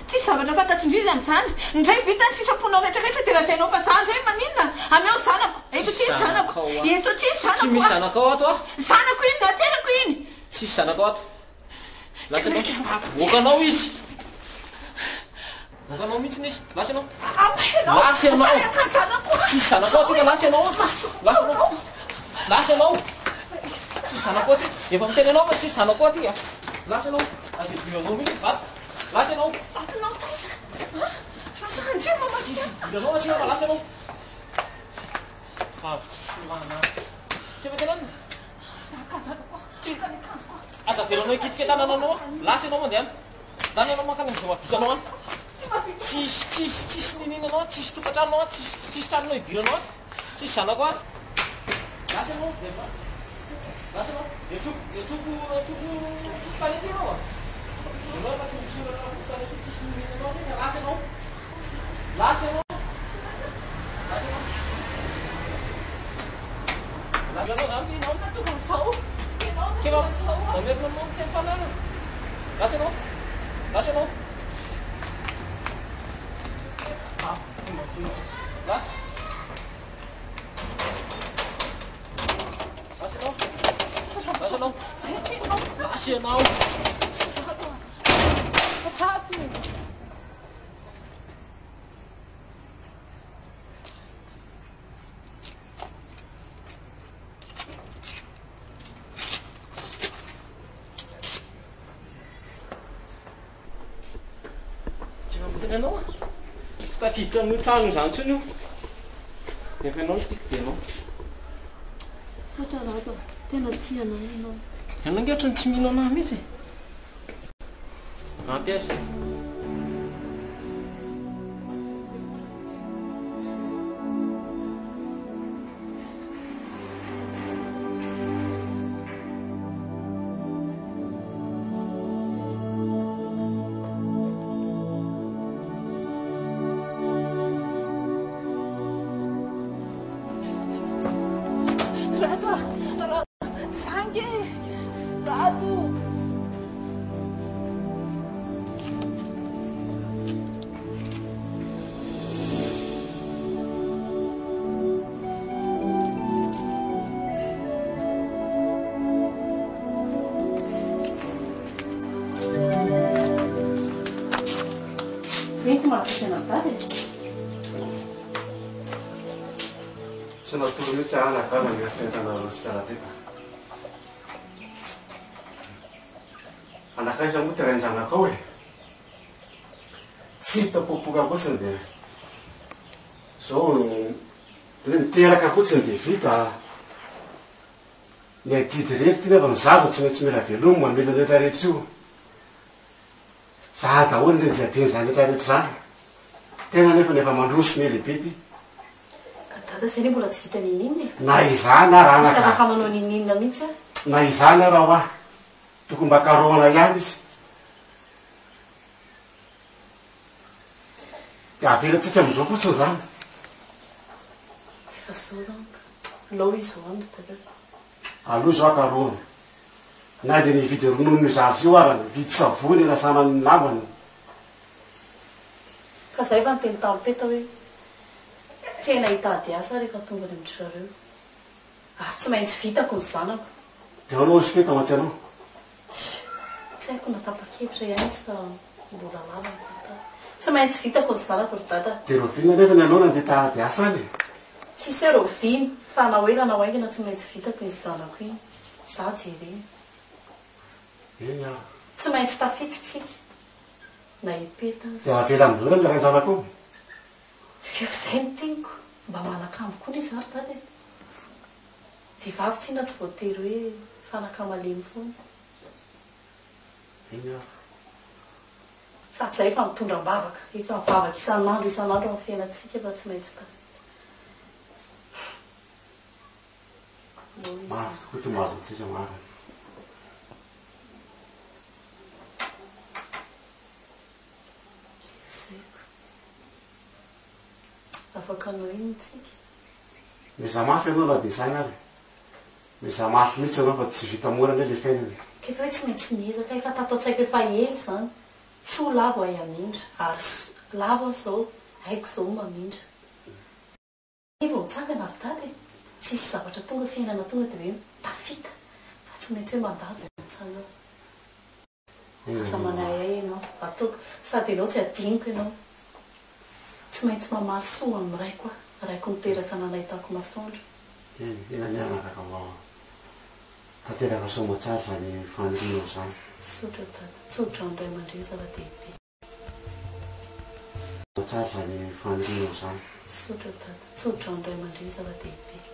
tsisy zavatra fantatrindriny amin'izany ndray vita ny sitraponao rehetrarehetra dia razainao fa zany zay maninona ameo zanako eto ty zanako eto ty tsy misy zanako ao ato a zanako iny naterako iny tsisy zanako ato vokanao izy vokanao mihitsy nisy lasy anao lasy anao tsisy zanako ato ka lasy anao lasy anao lasy anao tsisy zanako aty efa miteny anao fa tsisy zanako aty a lasy anao azevianao mihitsy vato lasy anao sandry mamadika viranao lasy anao lasy anao favitsylana tsy efa tenanina azaveranao ikitika tanana anao lasy anao mandehana tany anao mankany zao avitanao any tsisy ninina anao tsisy tokatranonao tsisy tranonao idiranao any tsisy zanako aty lasy anao lasy anao etsoko tanety anao a anao fa tsy tanety tsisy ninina anao ty lasy anao lasy anao lasy anao zany enao tokony sao mametona anao miteny fanana lasy anao lasy anao lasy lasy anao lasy anao lasy anao anao tsy tafiditra amin'ny trano izany tsony io efa ianao no tiako dia anao satra rato tena tsy anay ianao ianao angetra ny tsy mino anah mihitsy ampiasa tsy natoro mihitsy anagala miafentanarosikarateta anakaisa moa ty rainjanakao e tsy hitapopoka fotsiny dia zao le miteraka fotsiny dia vita ny adidy rehetra ty nefa mizaza tsy maintsy mila velomo mamela rehetra rehetra io za daholo le jiadiny zany rehetra rehetra zany tena nefa nefa mandroso me lehibe ty dada zay ne mbola tsy vita nininna na izany a raha tsy afaka manao nininna mihitsy na izany raha ho ah tokony mba karoana ihany izy de avelatsika amizao fotsiny zany efa zao zany ka lao izy zao any dada aloha zao akaroana na de nividy ronono zazy io arany vidy savony lasana ny lambany ka zay efa nyteny tampeta hoe tena hitady asa rehefa tonga ny amindry zareo tsy maintsy vitako ny zanako de anao ospeta matsy anao tsy haiko natapa-kevitra ihany izy fa mbola lava tsy maintsy vitako ny zanako ry dada de rovina nefa ny anao nandeha tahady asa any tsisy hoe roviny fa nao elana ho aingana tsy maintsy vitako ny zanako iny za jereny eny a tsy maintsy tafititsika na ipeta azy de avela amizona ny rainjanako efa zay ny tiniko mba manakamo koa ny zary dady vehivavy tsina tsy voatery hoe fanakamalemy foana eny a sady zay efa mitondra mbavaka efa mivavaka isan'andro amin'ny fiainatsika fa tsy maintsy ta maro tokoa ty mahazontsika maro afaka anao iny tsika miza mafy anao raha dia izany ary miza mafy mihitsy anao fa tsy vita morana le fiainana kefa hoe tsy maintsy miezaka efa tato an-tsaika efa ely zany so lavo ay amindra ary lavo zao haiko zao mamindra vao mitsangana avy tady tsisy zavatra tonga fiainana tonga dia hoe tafita fa tsy maintsy hoe mandady sanao asa manay ay ianao ataoko sady anao tsy adiniko ianao tsy maintsy mamaly soa amin'ny ray koa raiko miteraka nanahitako masoandro ena ny anaraka tanteraka somatsara zany fanorinao zany sotra dada tsotra ndray aman-dreny zava-dehibe somatsara zany fanorinao zany sotra dada tsotra ndray aman-dreny zava-dehibe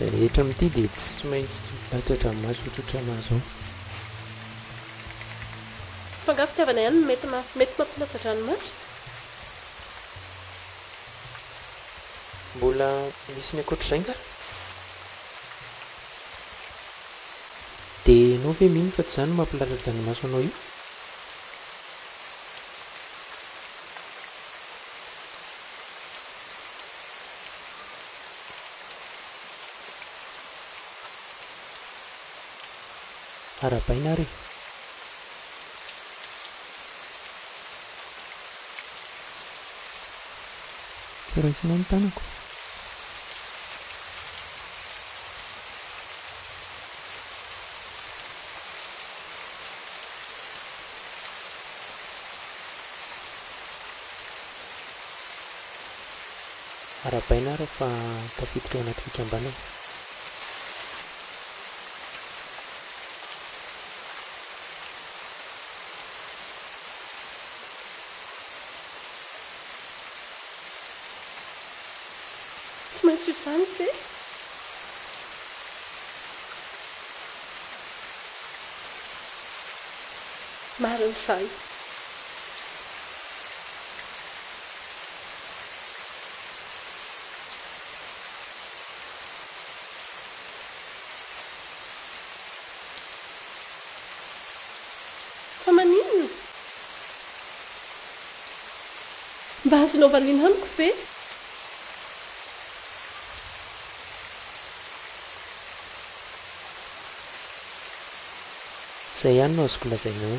zay rehetra amin'ity dia tsy maintsy latsatra maso otratra anazy ao fanga fitiavana ihany mety mampilasatra ranomaso mbola misy ny ankoatr'izay ka dia anao ve mino fa tsy izany mampilasatra ranomaso anao io arabaina ary tsy raisina ny tanako arabaina ary fa tafiditra ao anaty fikambanana io izany fe marin'izay fa maninona mba azonao valiana amiko ve izay ihany no azoko lazainao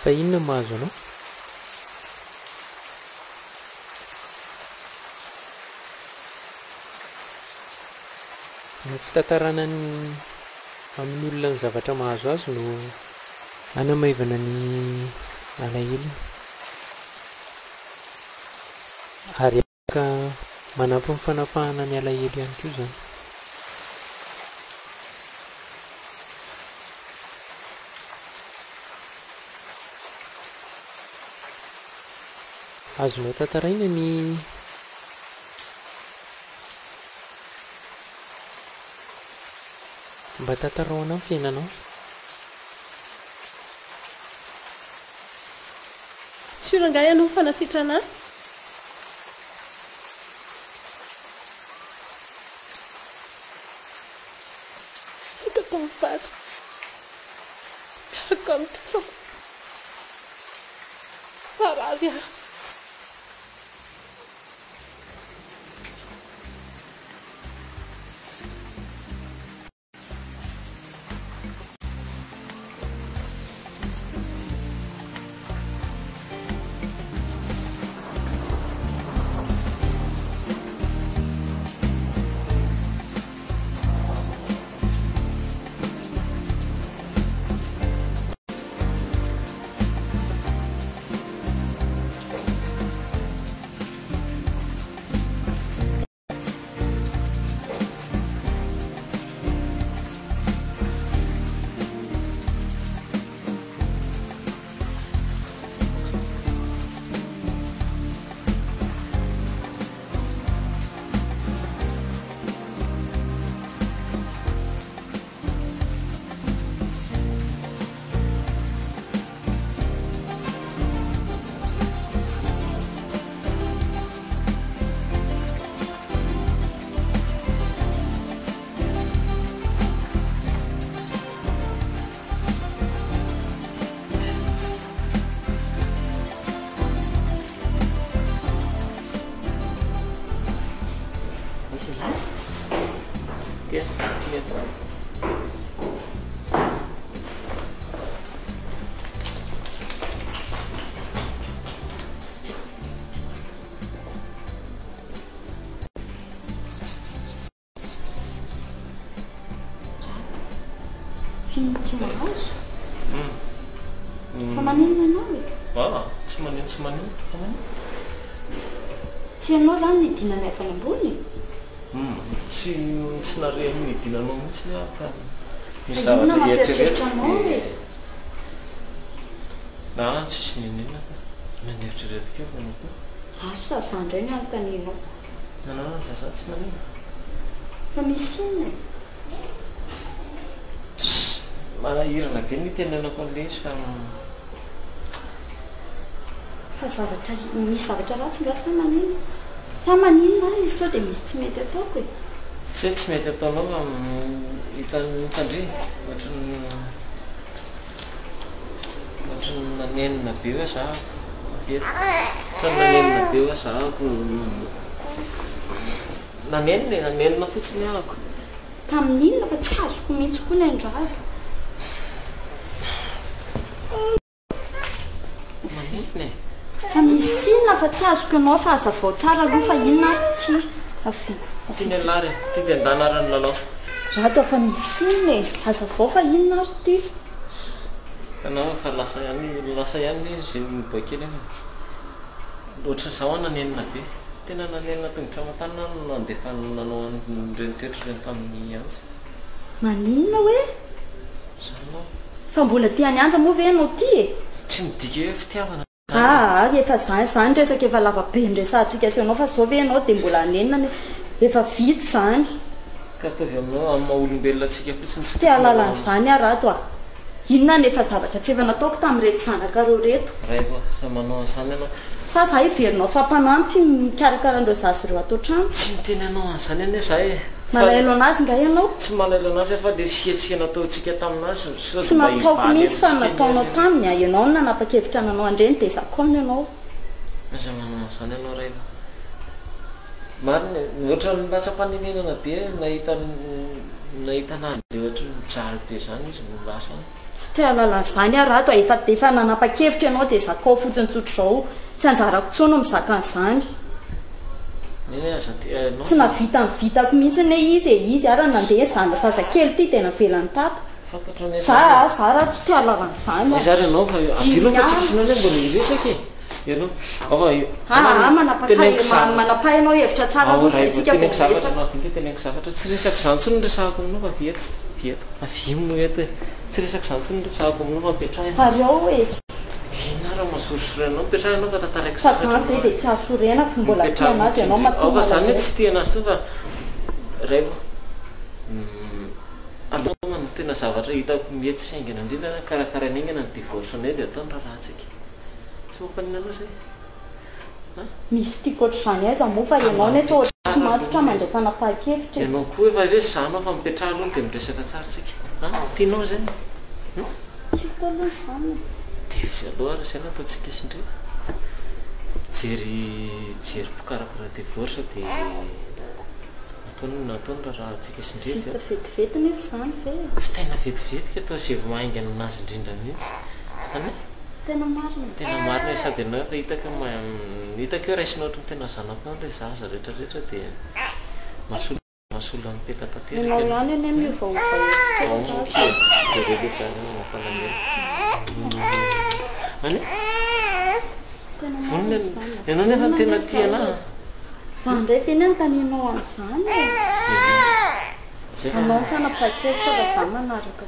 fa inona mahazo anao ny fitantarana ny amin'ny olona ny zavatra mahazo azy no anamaivana ny alahelo ary afaka manampy ny fanapahana ny alahelo ihany koa izany azonao tantaraina ny mba tantaraona amin'ny fiainanao sy olangay ianao fanasitrana hita tao mivato miaraka amin'ny kasana farazy aho tsy manino tsy manino tsy ianao zany nidinany avalambony tsy nareny nidinanao mihitsy ka misy zavatra eritreretra na tsisy ninina maneritrretika manao azo sazandray ny anotaninao nanao zaza tsy manina fa misy ina manahirana be ny tenanako an'le izy fa zavatra misy zavatra ratsy nga sa manina sa maninna izy sao dia misy tsy mety ataoko e tsy hoe tsy mety ataonao hitan'ny tandre ohatrany nanenina be hoe zahako ohatrany nanenina be hoe zahako nanenina fotsiny ahako tamin'inona fa tsy azoko mihitsy koa ny andrako manenina fa misy inona fa tsy azoko ianao fa azavao tsara aloha fa inona ary ty tiany alary ty dia andanarany lalao raha to fa misy inona e azavao fa inona ary ty anao fa lasa ihany izy miboakely ohatry zaho nanenina be tena nanenina tongotra aman-tanina no andefa nanao renitoetra reny tamin'ny anja maninona hoe zanao fa mbola ty any anja moa ve anao ty e tsy midika hoe fitiavana efa zany resaka efa lavabe nresantsika sy anao fa zao ve anao dia mbola anenina efa vity zany ka ataovy aminao amin'ny maha-olombelona atsika fotsiny tsy tia lalan'izany arato a inona nefa zavatra tsy efa nataoko tamin'reto zanaka reo reto raiko sa manao an'izany ianao sa za iverinao fampanampy mikarakaran'ireo zazy ireo atao trano tsy miteny anao an'izany ane za e malailo anazy nga ianao tsy malailo anazy fa dia fiatsika nataontsika taminazy tsy nataoko mihitsy fa nataonao taminy a ianao no nanapa-kevitra nanao andreny dia zakony ianao aza manao an'izany ianao raiko mariny ohatra ny latsa-paninenana be nahitana le ohatra mijaly be zany izy no lasa tsy tia lalan'izany arato efa nanapa-kevitra ianao dia zakao fotsiny tsotro zao tsy anjarako tsono mizaka an'izany tsy navita nivitako mihitsy ne izy e izy ara nandeha zany zazakely ty tena velany tato za raha tsy tia lalan'izany zary anao fa avilao fa tsisina le mbola iresaka ianao manapa ianao hevitra tsara losytsika tenenko zavatra tsy resaky zany tsony resahako aminao fa vieto avimo eto e tsy resaky zany tsony resahako aminao fa mipetrahana ary ao e inara mahasosorenao mipetrahanao fa tataraiky fa zany ve dia tsy asorenako mbola tia anazy ianao fa zany hoe tsy tia anazy to fa raiko anao man tena zavatra hitako mety saingana indrindra karakaraina ingana ny divorce anay dia ataony raha ratsika tsy mampanina anao zay misy tiako ohatr'izany aiza moa fa ianao ne to tsy matotra mandray fanapa-kevitra ianao koa efa hoe zanao fa mipetraha aloha dia miresaka tsara tsika tianao zany tiako aloha zany dia aloha ary zay na ataontsika isindray jery mpikarakara divorce dia nataony raha atsika isindray vita vetivety nefa zany ve tena vetivetika atao zay mahaingana anazy indrindra mihitsy tena marina sady anao efa hitako hoe raisinao ohatry ny tena zanako ao le zaza rehetrarehetra dia masolo mipeta tanteraka ianao ihany ene miovaova hevitra ianao nefa ny tena tiana zany ndray ve ny antaninao amin'izany anao ny fanapa-kevitra fa za manaraka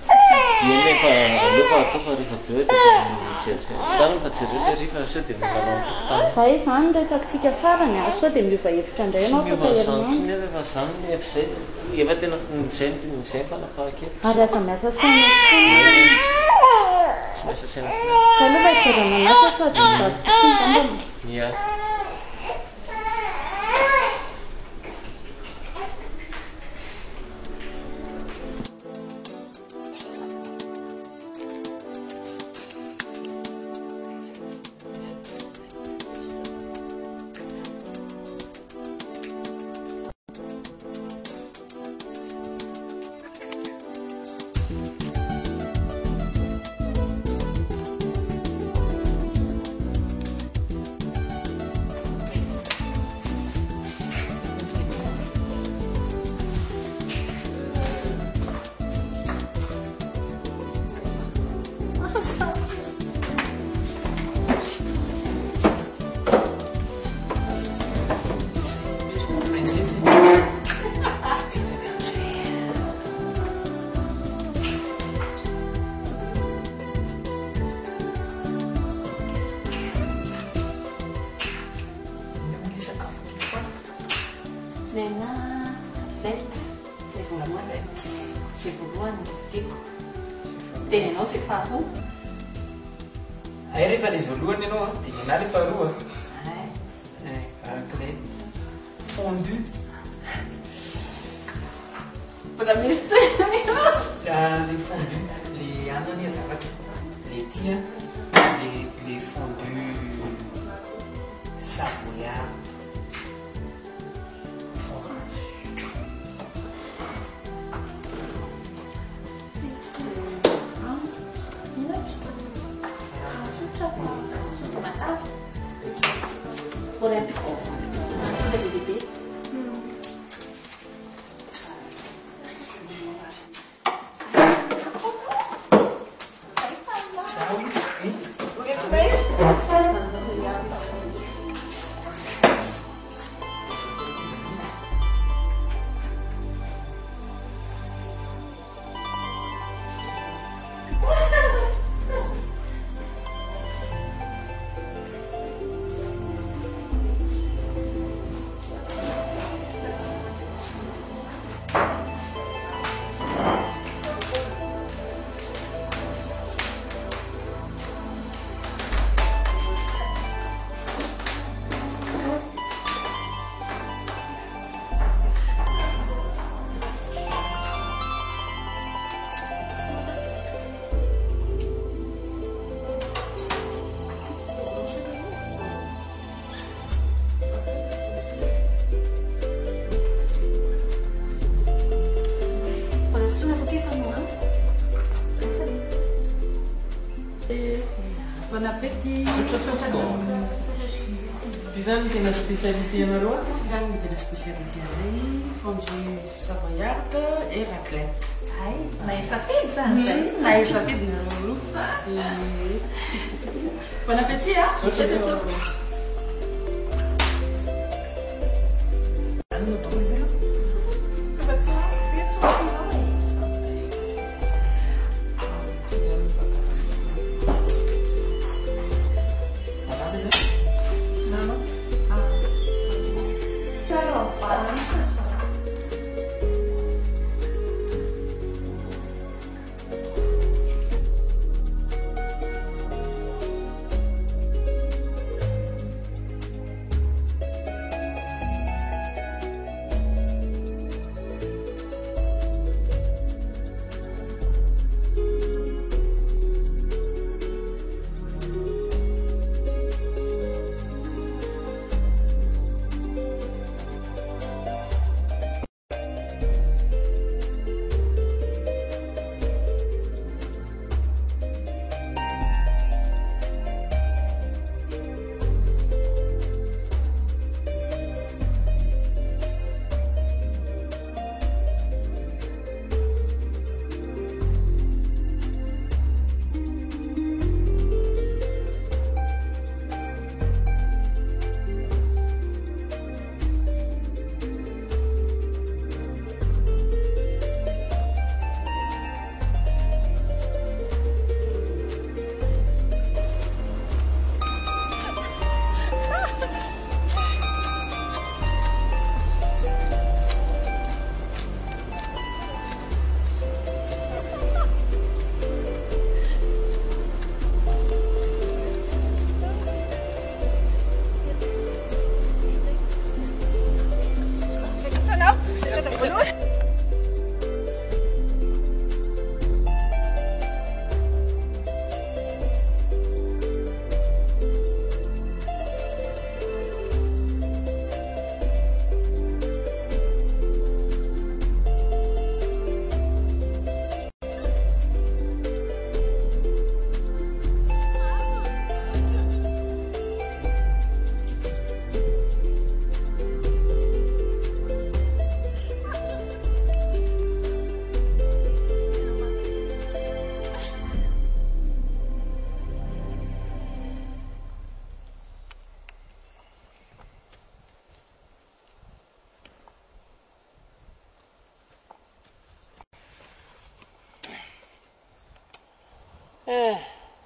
nefa alofa atao fa rehefa be hoe dizany fa jerelearifa sao dia milanao tokotany zay zany resakitsika farany azo sao dia miova hevitra indray anao miovazany nefa efa zany efa zay efa tena zay fanapa-kevitra ary aza miasa saina tsy miasa saina zay aloha fa hijerana anasa sady zazy tokontambana ia lena let le voaloha let zay voalohany tiako teny ianao zay faharoa ay rehefa le voalohany ianao a dia na le faharoa raclette fondu mbola misy le fondu le anany azafady le tia le fondu savoyard Bon appétit. Zany tena spécialité anareo zany tena spécialité anay fondue savoyarde et raclette. Ay, na efa-fidy zany zay. Na efa-fidy nareo. Bon appétit ah.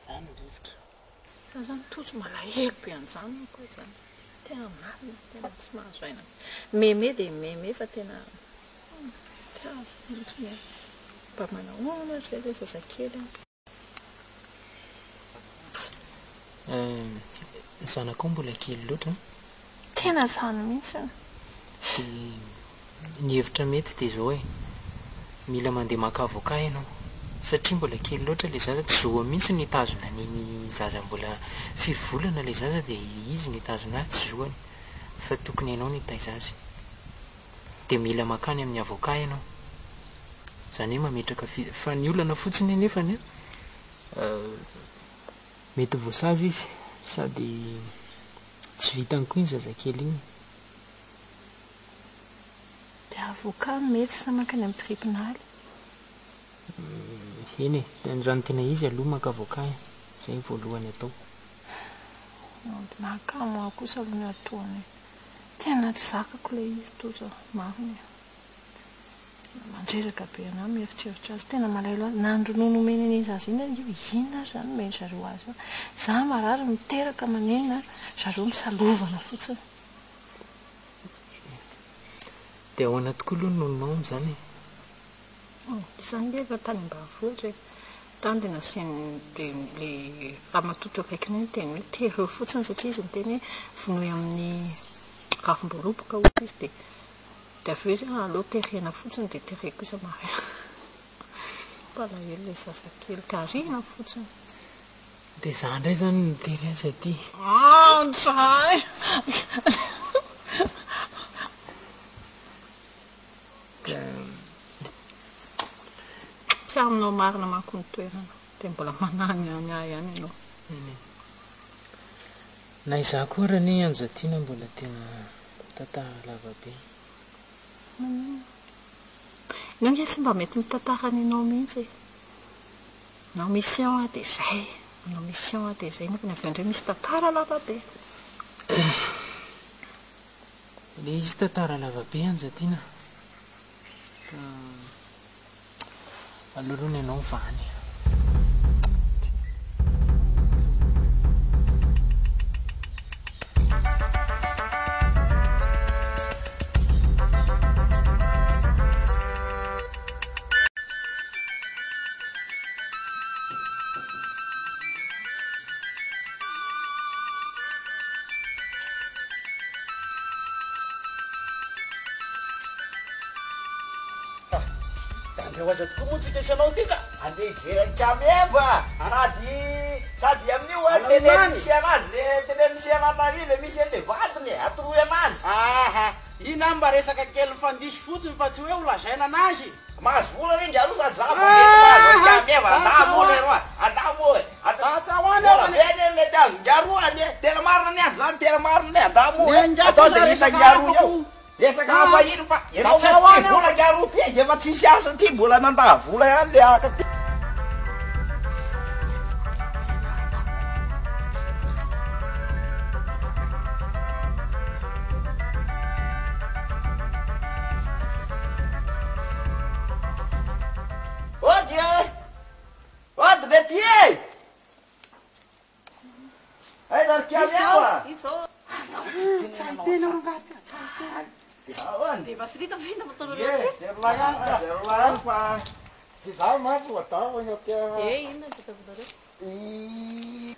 Zany rivotra. Zany tojo malahelo be an'izany koa zany. tena marina tena tsy mahazo aina meme dia meme fa tena tiavytsy mba manahoana zay le zazakely zanako mbola kely loatra tena zany mihitsy dia ny hevitra mety dia zao hoe mila mandeha maka avoka ianao satria mbola kely loatra le zaza tsy zoa mihitsy nitazona niny zaza mbola 5 volana le zaza dia izy nitazona azy tsy zoany fa tokony ianao nitaiza azy dia mila makany amin'ny avoka ianao zany hoe mametraka fa ny olana fotsiny nefany mety voasazy izy sady tsy vitany koa iny zazakely iny dia avoka mety sa makany amin'ny tribinaly eny e rano tena izy aloha maka avoka zay voalohany atao mahakamo kosa aloha ny atoany tena tsy zakako le izy toza mariny mandreraka be ana mieritreritra azy tena malailo azy nandronono omeny an'izy azy iny io inona azy zany meny zareo azy za marary miteraka manenina zareo misalovana fotsiny dia ao anaty koa aloha nononao am'zany izany le efa tany ambavoatra tany dia nasiany le raha matoto araiky ny teny hoe tereo fotsiny satria izy ny teny hoe vinoy amin'ny ravim-boroboka ohatry izy dia avy eo zany aloha terena fotsiny dia tereko isa mare palahelo le zazakely ka rina fotsiny dia za ndray zany nitery azy aty zay tsy aminao marina manko ny toerana dia mbola manany any ahy ihany ianao na izaho koa raha ny anjatiana mbola tena tantara lavabe inao nge tsy mba mety mitantarany ianao mihitsy nao mission dia zay anao mission dia zay nefa ny avy andray misy tantara lavabe le izy tantara lavabe anjatiana fa alohaloha ny ianao vany aza tokoa moa tsika isanao ty ka andeha ijerakamy sady amin'io telemisi anazy le telemisi anatany le misy an'le vadiny atoroy anazy ina mba resaka kely fandisy fotsiny fa tsy hoe olazaina anazy mahazo vola reny ndry aloha sady zakameva adamoe adamoe mety azo ngaroany tena marina ny azy zany tena marina adamoe atao de risa ngaro eo resaka apahino fa ianao tsy vola ngaro ty efa tsisy asa ty mbola nandaa vola ihany le aka ty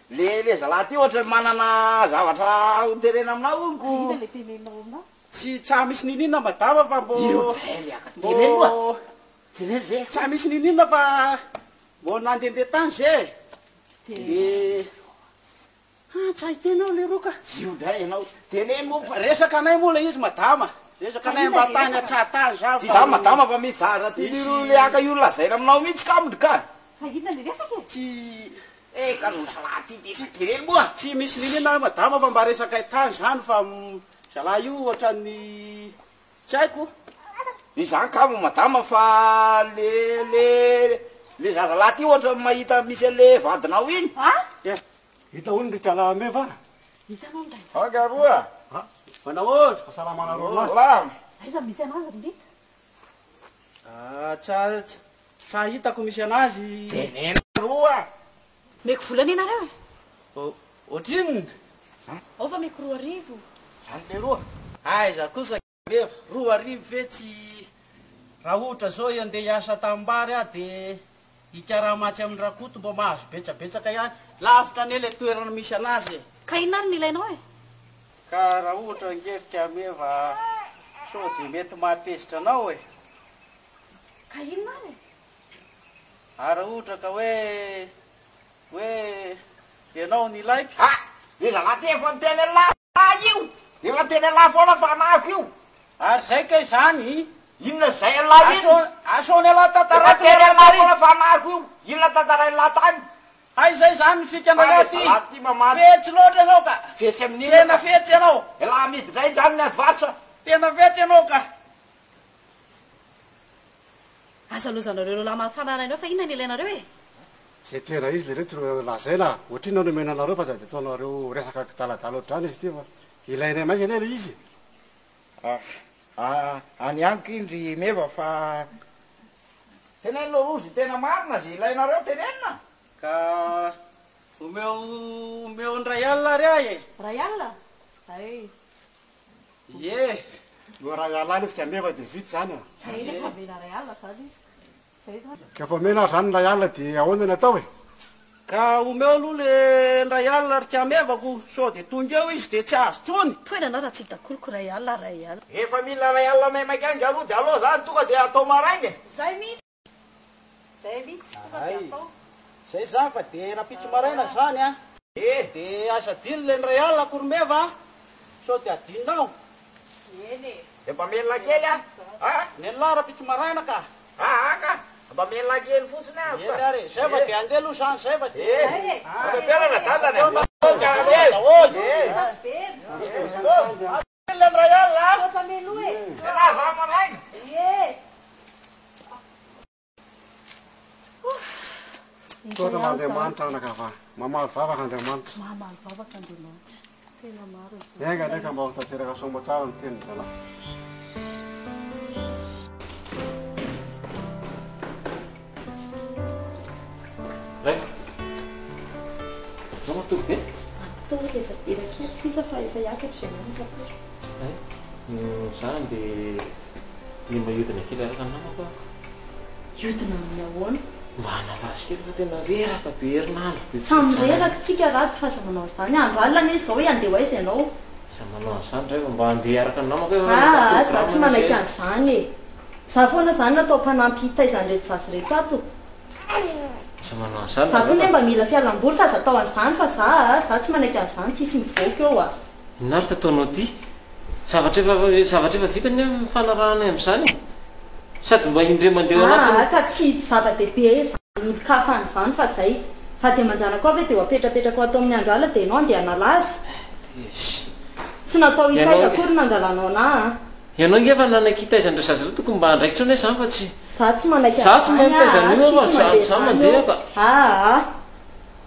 le zalahy ty ohatra manana zavatra hoterena aminao onko tsy tsa misy ninina madama fa mbo tsa misy ninina fa mbo nandehandeha tany ze de tsy haitenao le roka io dray ianao teneny moa fa resaka anay moa le izy madama resaka anay mba tany atsatany za tsy za madama fa misy zara ty le aka io lazaina aminao mihitsy kamondry ka tsy ka no zalahy ty de teneny moa tsy misy ninina madama fa mba resaka tany zany fa zalahy io ohatrany tsy haiko izany kamo madama fa le zazalahy ty ohatra mahita misy an'le vadinao iny hita ony ndritrala meva agaroa manao ohatra fahasalamana tsa hitako misy anazy tenena roa meko volana inareo ohatrinona ao fa meko 2 arivo Zany le roa. Aiza kosa meva 2 arivo ve tsy raha ohatra zao andeha hiasa tambary a dia hikaramatsy amin'ny rakoto mba mahazo betsabetsaka ihany lavitra ane le toerana misy anazy e. Ka inona ny ilainao e? Ka raha ohatra ngevika meva sao dia mety mahatezitra anao e. Ka inona ny? Raha ohatra ka hoe ianao ny laiko. Iza la tefa miteny lafa io. Efa teny lafa foana fanako io. Ary zay ka izany. Inona zay la io? Asony ala tantara teny lafa foana fanako io. Inona tantaray la tany? Hay zay zany fikanareo ty. Ty mamady. Fetsy loatra ianao ka. Fetsy amin'iny. Tena fetsy ianao. La miditray zany ny advarsa. Tena fetsy ianao ka. Asa lozanareo lo lamafananareo fa inona ny ilainareo e? Zay tena izy le rehetra lazaina ohatrina no menanareo fa sady ataonareo resaka taladala ohatrany izy ty fa ilainay maika ane le izy. Any aniko indry meva fa tenenilo rozy tena marina zay ilainareo tenenina. Ka omeo ndray alina ry ahy e. Ray alina? Ay. Ye. Go ray alina izy ka meva dia vitsy zany a. Ay le fa mena ray alina zany izy. Zay zany. Ka fa mena zany ray alina dia ahoana ny atao e? Ka omeo aloha le ray alina ry ka mevako sao dia tonga eo izy dia tsy azo tsony. Toerana raha tsy dakoloko ray alina ray alina. Efa mila ray alina maimaiky angy aloha dia aloha zany tonga dia atao maraingy. Zay mihitsy. Zay mihitsy tonga dia atao. Zay zany fa dia rapitso maraina zany a. Dia asa diny le ray alina koromeva sao dia adinao. Eny. Efa melona kely a. Nelahy rapitso maraina ka. Ka. Mba melona kely fotsiny a. Eny ary zay fa dia andeha aloha zany zay fa dia. Ampeperana dadany. Le ray alina. Fa melo e. Za maraina. Ye. Toana Andriamanitra anaka fa mamaly vavaka Andriamanitra. Mamaly vavaka Andriamanitra. Tena maro. Enga ndraika mba ho tanteraka soa tsara ny teniny zalahy. Raiko. Zao matoky be? Tonga dia efa dira kely sisa fa efa hiakatra zay manaka koa. Zany dia ny mahodina kely araka ny namako. Iodina amin'ny ahoana? Mba hanalazy kely fa tena reraka be herinandro be. Samy reraka tsika raha fa aza manao izany. Andro alina izy zao hoe andeha ho aiza ianao. Sa manao an'izany rehefa mba andeha araka ny namako. Za tsy manaiky an'izany e. Za foana zany natao mpanampy taizany rehetra zasy rehetra ato. Sa manao an'izany. Za koa ne mba mila fialamboly fa aza atao an'izany fa za tsy manaiky an'izany tsisy mivoaka eo a. Inary tataonao ty? Zavatra efa vitany mifanarahana amin'izany. Sady mba indray mandeha anatiny. Ka tsy zava-dehibe zany kafan'izany fa zay. Fa dia manjana koa ve dia ho apetrapetraka atao amin'ny andro alina dia ianao andeha hanalazy. Tsy natao hitaiza akory nangalanao na. Ianao ngefa nanaiky hitaizandreo zaza ireo tokony mba handraikitra ane zany fa tsy. Za tsy manaiky za tsy mahay mitaizan'io fa za mandeha fa.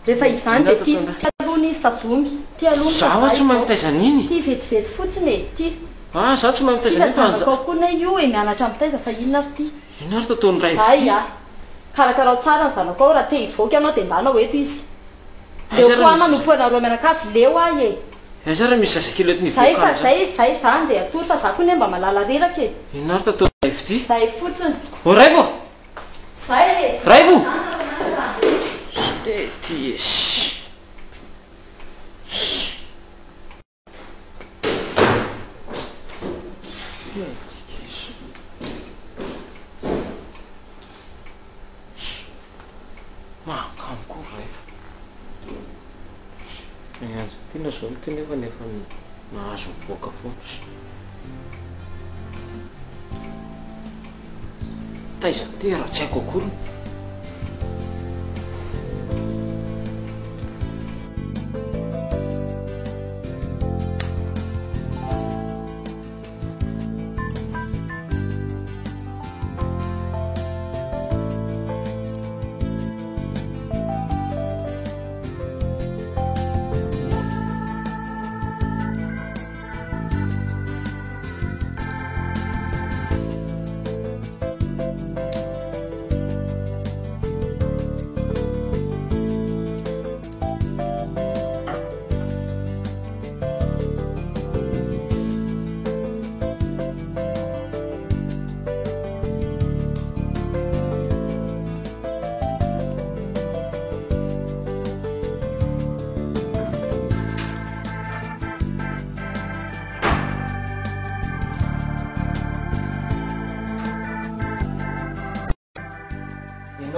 Rehefa izany dia ty aloha izy tazomy. Ty aloha za tsy mahay mitaizan'iny. Ty vetivety fotsiny e. Ty. Za tsy mahay mitaizan'iny fa zanakao koa ne io e mianatra mitaiza fa inona ary ty. Ino ary tataony ray zay a. Karakarao tsara ny zanakao raha te hivoaka ianao dia ndanao eto izy. Leo koa ana nompoanareo mianakavy leo ahy e. Aiza raha misy zazakely eto nivoaka am'izay. Zay zany dia atory fa za koa ne mba malala reraka e. Ino ary tataony ray ty. Zay fotsiny. O raiko. Zay e. Raiko. Ty esy. Makamko rehefa. Tena zao ty nefa nahazo mivoaka foana. Taiza ty raha tsy haiko akory.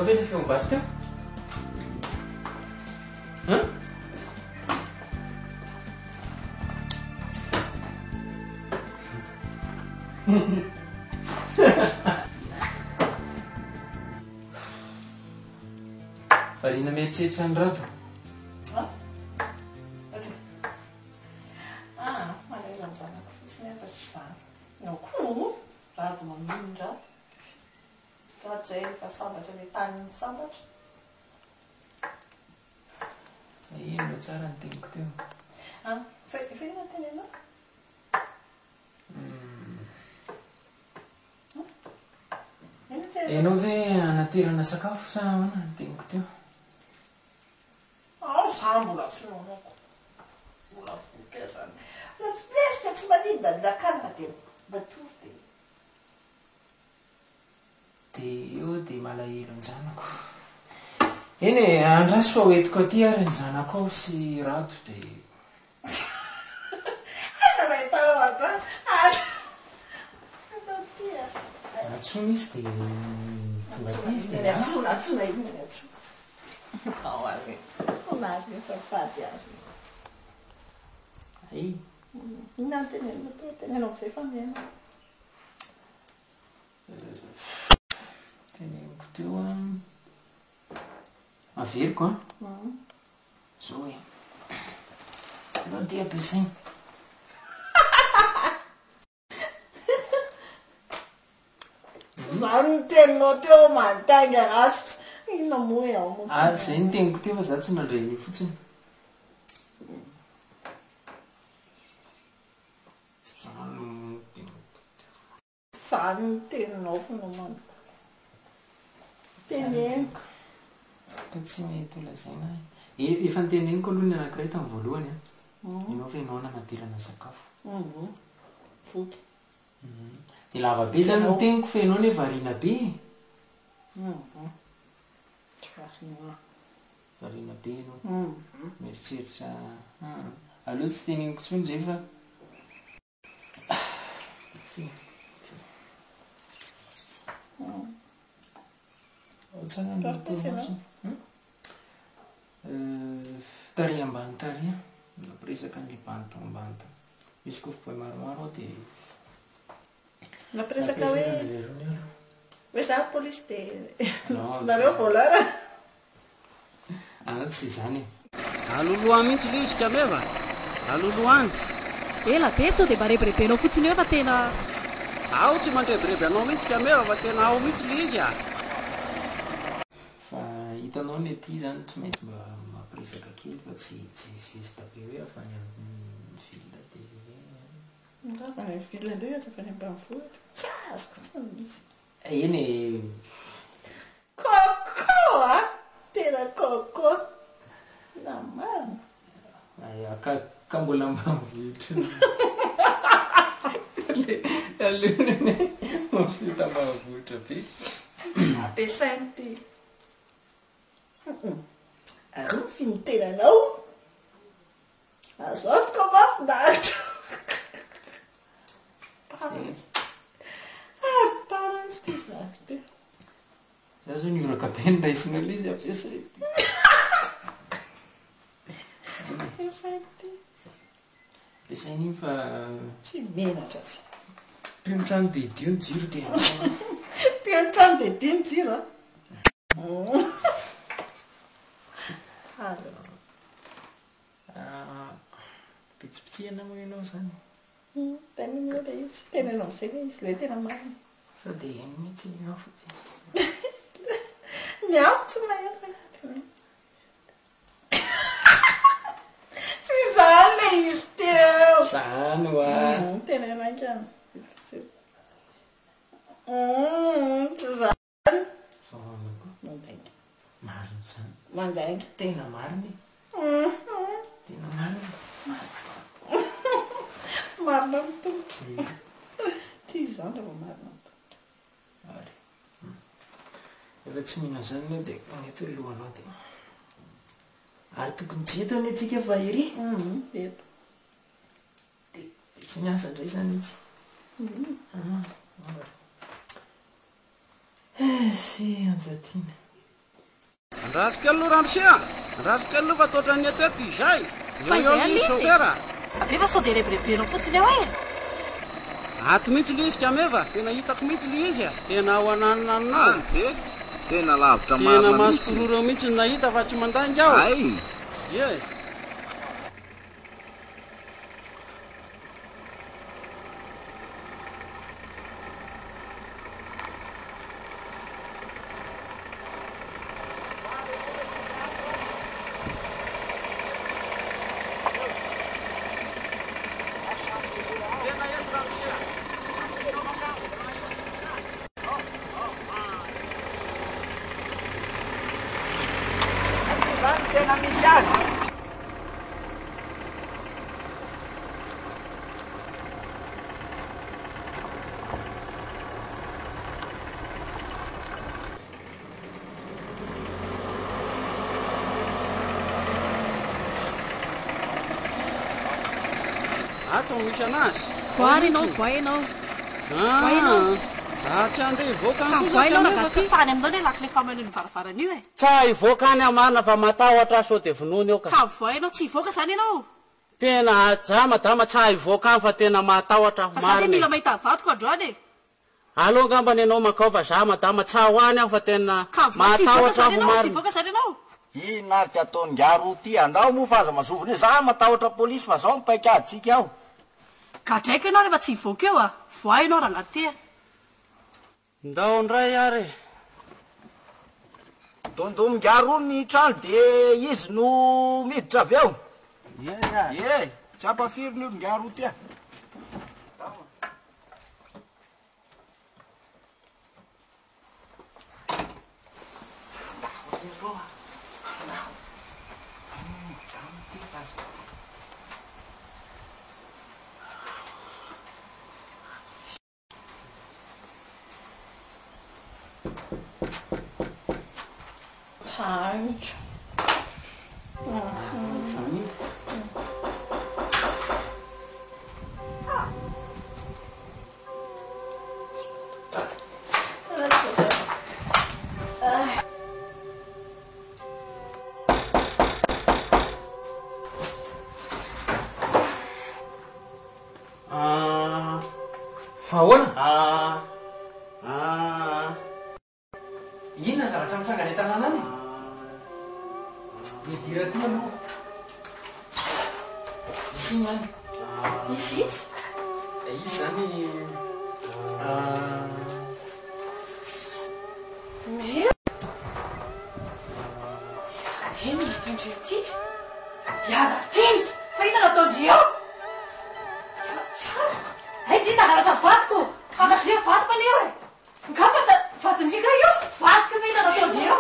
ve ny feombazy teo? Varina mieritreritra ny rato. Malala ny zanako fotsiny efa tsy zany. Ao koa no rado mamindra. Rahatray efa sambatra le tanin'ny sambatra. Ino tsara ny teniko teo. Fena teny anao? Enao ve anaterana sakafo sa ahoana ny teniko teo? Za mbola tsy nonako. Mbola voky zany. Mbola tsy lesika tsy manidadakana dia batory dia. Dia eo dia malahelo ny zanako. Eny e, andraso fa hoentiko aty ary ny zanako ao sy rato dia... Aiza mahitao aza? Atao tia. Atsona izy dia tonga aty izy dia... Atsona iny ny atsona. Ao ary. Fonary ny safady ary. Ay. Inona ny tenenina teo? Tenenao izay fa miaina. Teneniko teo a... Averiko a? Zao hoe. Anao dia ampiasaina. Zany ny teninao teo mantanga ratsy. Inona moa ao moa? Izay ny teniko teo fa za tsy nandray fotsiny. Zany ny teninao fa no manta. Teneniko. Ka tsy mety ho lazaina. Efa nyteneniko aloha ny anankiray tamin'ny voalohany a. Ianao fa ianao nanaterana sakafo. Voky. Dia lava be zany ny teniko fa ianao ne variana be. Variana be ianao. Mieritreritra. Aloha tsy teneniko tsony zay fa... Ohatrany ny tenaso. Taria ambany taria. Nampiresaka ny banta ambanta. Misy koa fipoy maromaro ao dia... Nampiresaka hoe... Hoe za polisy dia... Nareo volara. Tsy izany. Aloloha mihitsy le izy kameva. Aloloany. Ela be sao dia marebirebenao fotsiny eo fa tena... Ao tsy mandrebireby anao mihitsy kameva fa tena ao mihitsy le izy a. Fa hitanao ny aty zany tsy maintsy mba mampiresaka kely fa tsy zesta be hoe afany amin'ny vilona dia... Afany amin'ny vilona indreo efa any ambanivohitra. Tsy azoko tsy misy. Eny e... Coco a! Tena coco. Namana. Ka mbola ambanivohitra. Alonany mampisita ambanivohitra be. Ampiasainy ty. Arofy ny tenanao. Azo antoko mafinaritra. Tariny ty zazy ty. Za zao nivoraka be ny raisinao le izy ampiasay ty. Ampiasainy ty. Ampiasainy iny fa... Tsy menatra tsy. Pionotrano dia dio ny jiro dia... Pionotrano dia dio ny jiro a? Pitsipitsihana moa ianao zany. Tenenao le izy. Tenenao amin'izay le izy. Le tena marina. Fa dia eny mihitsy ianao fotsiny. Ny afo tsy mahera. Tsy zany le izy teo. Zany ho a. Tenenakany. Tsy zany. Mandainga. Marina zany. Mandainga. Tena marina. Tena marina. Marina mitongotra. Tsy zany raha marina mitongotra. Ary. Efa tsy mihina zany anao dia mety hoe lohanao dia... Ary tokony jeto ny atsika fa ery. Eto. Dia tsy miasa indray zany itsy. Sy anjatiana. Rasikelo ramsia. Rasikelo fa toatra ny atety izay. Io chauffeur. Abefa sao dia rebirebenao fotsiny ao e. Ato mihitsy le izy kameva, tena hitako mihitsy le izy a. Tena ao ananonanao. Tena lavitra marina. Tena masokororo mihitsy nahita fa tsy mandangy aho. Ay. Ye. Tena misy azy. Ato misy anazy. Voary ianao, voay ianao. Tsy andeha hivoaka any voay ianao nagaty fany aminao ny lakile faman'io varavarana io e. Tsy hivoaka any amarina fa matahotra sao dia vonoiny eo ka. Ka voay ianao tsy hivoaka zany ianao. Tena dama tsy hivoaka any fa tena matahotra marina. Sa dia mila mahita vadiko androany e. Aleo ngambany ianao makao fa za madama tsy ahoany aho fa tena matahotra ho marina. Tsy hivoaka zany ianao. Ina ary ty ataony ngaro ty andao moa fa aza mazovony hoe za matahotra polisy fa zao mipaika adsika aho. Ka draika ianao rehefa tsy hivoaka eo a. Voay ianao raha laty e. Ndao ndray ary. Dondo mingaro ny trano dia izy no miditra avy eo. Ye, tsy ampafiriny io ngaro ty. Fahoana? Inona zavatra mitsangana tanàna any? Midira ty aloha. Misy iny any. Misy? Izy zany Eny mitondry ty. Diaza tiny. Fa ina nataondry eo? Ay, ty nangalatra vadiko. Fantatry eo vadiko anio e. Nga vadindrika io. Vadiko fa ina nataondry eo.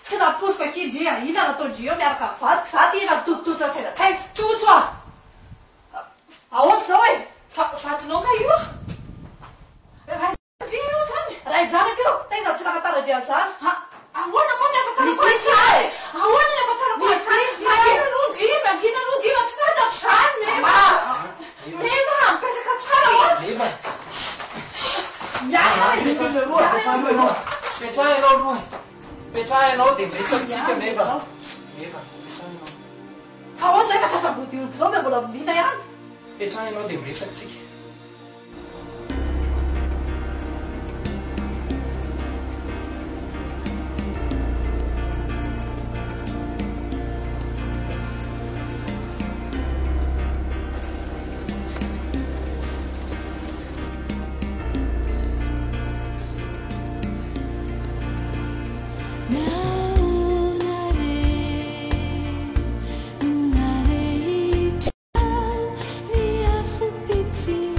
Tsy naposika kindria. Ina nataondry eo miaraka vadiko. Za ty ina tototra tena. Kaisy toto a. Ahoana zao e. Vadinao ka io. Raha io zany. Raha ijanaka io. Taiza tsy nakatarandria zany. Ahoana moa ny afatarako izany? Ahoana ny afatarako izany? Angina nojima, angina nojima. Tsy fantatro zany. Neva, mipetraka tsara ahoana? Neva. Petraha ianao roa. Petraha ianao dia miresakitsika neva. Neva, petraha ianao. Fa ahoana zay fa tratrambody olo zao mbola volina ihany. Petraha ianao dia miresakitsika. See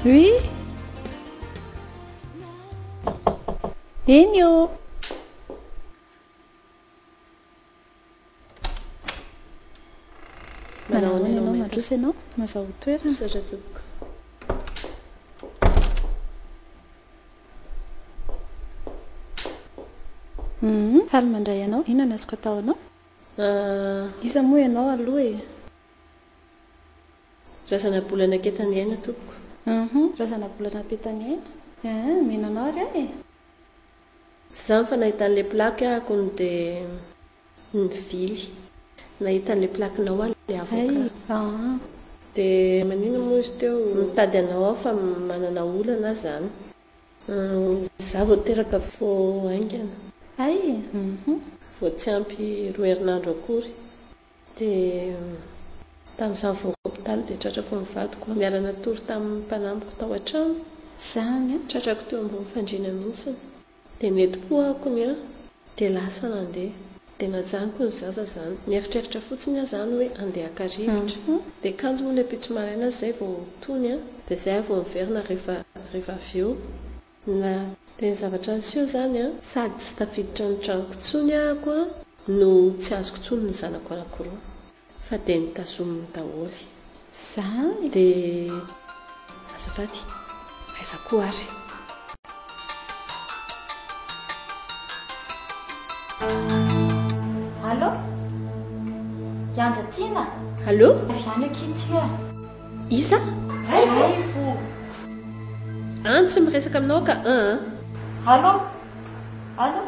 Oui. Eny io. Manao ianao mandroso ianao mazao toerana satra tompoko. Faly mandray ianao ino ny azoko ataonao isa moa ianao aloha e razana bolana ketany aina tompoko. razana bolana petany aina menanao ary e za fa nahitan'le plaque akony dia nivily nahitan'le plaquenao ale avoka dia manino moa izy teo mitady anao ao fa manana olana zany za vao teraka fo aingana vao tsy ampy roa herinandro akory dia tamin'izany vonkopitaly dia tratrako mivadiko miarana tory tamin'ny mpanamiko tao an-trano zany tratrako teo ambony fandriana mihitsy dia mety po akony dia lasa nandeha dia najaniko ny zaza zany nieritreritra fotsiny zany hoe andeha haka-rivotra dia kanjo moa ny apitso maraina zay vao tony dia zay vao miverina rehefa avy eo na dia ny zavatra niseo zany sady tsy tafiditra ny tranoko tsony ahako no tsy azoko tsony ny zanako anankiroa fa dia nitazominy daholy zany dia azafady aiza koa ary Allô? Yanja Tina? Allô? Viens akity Isa? Raivo. Tsy miresaka aminao ka Allô? Allô?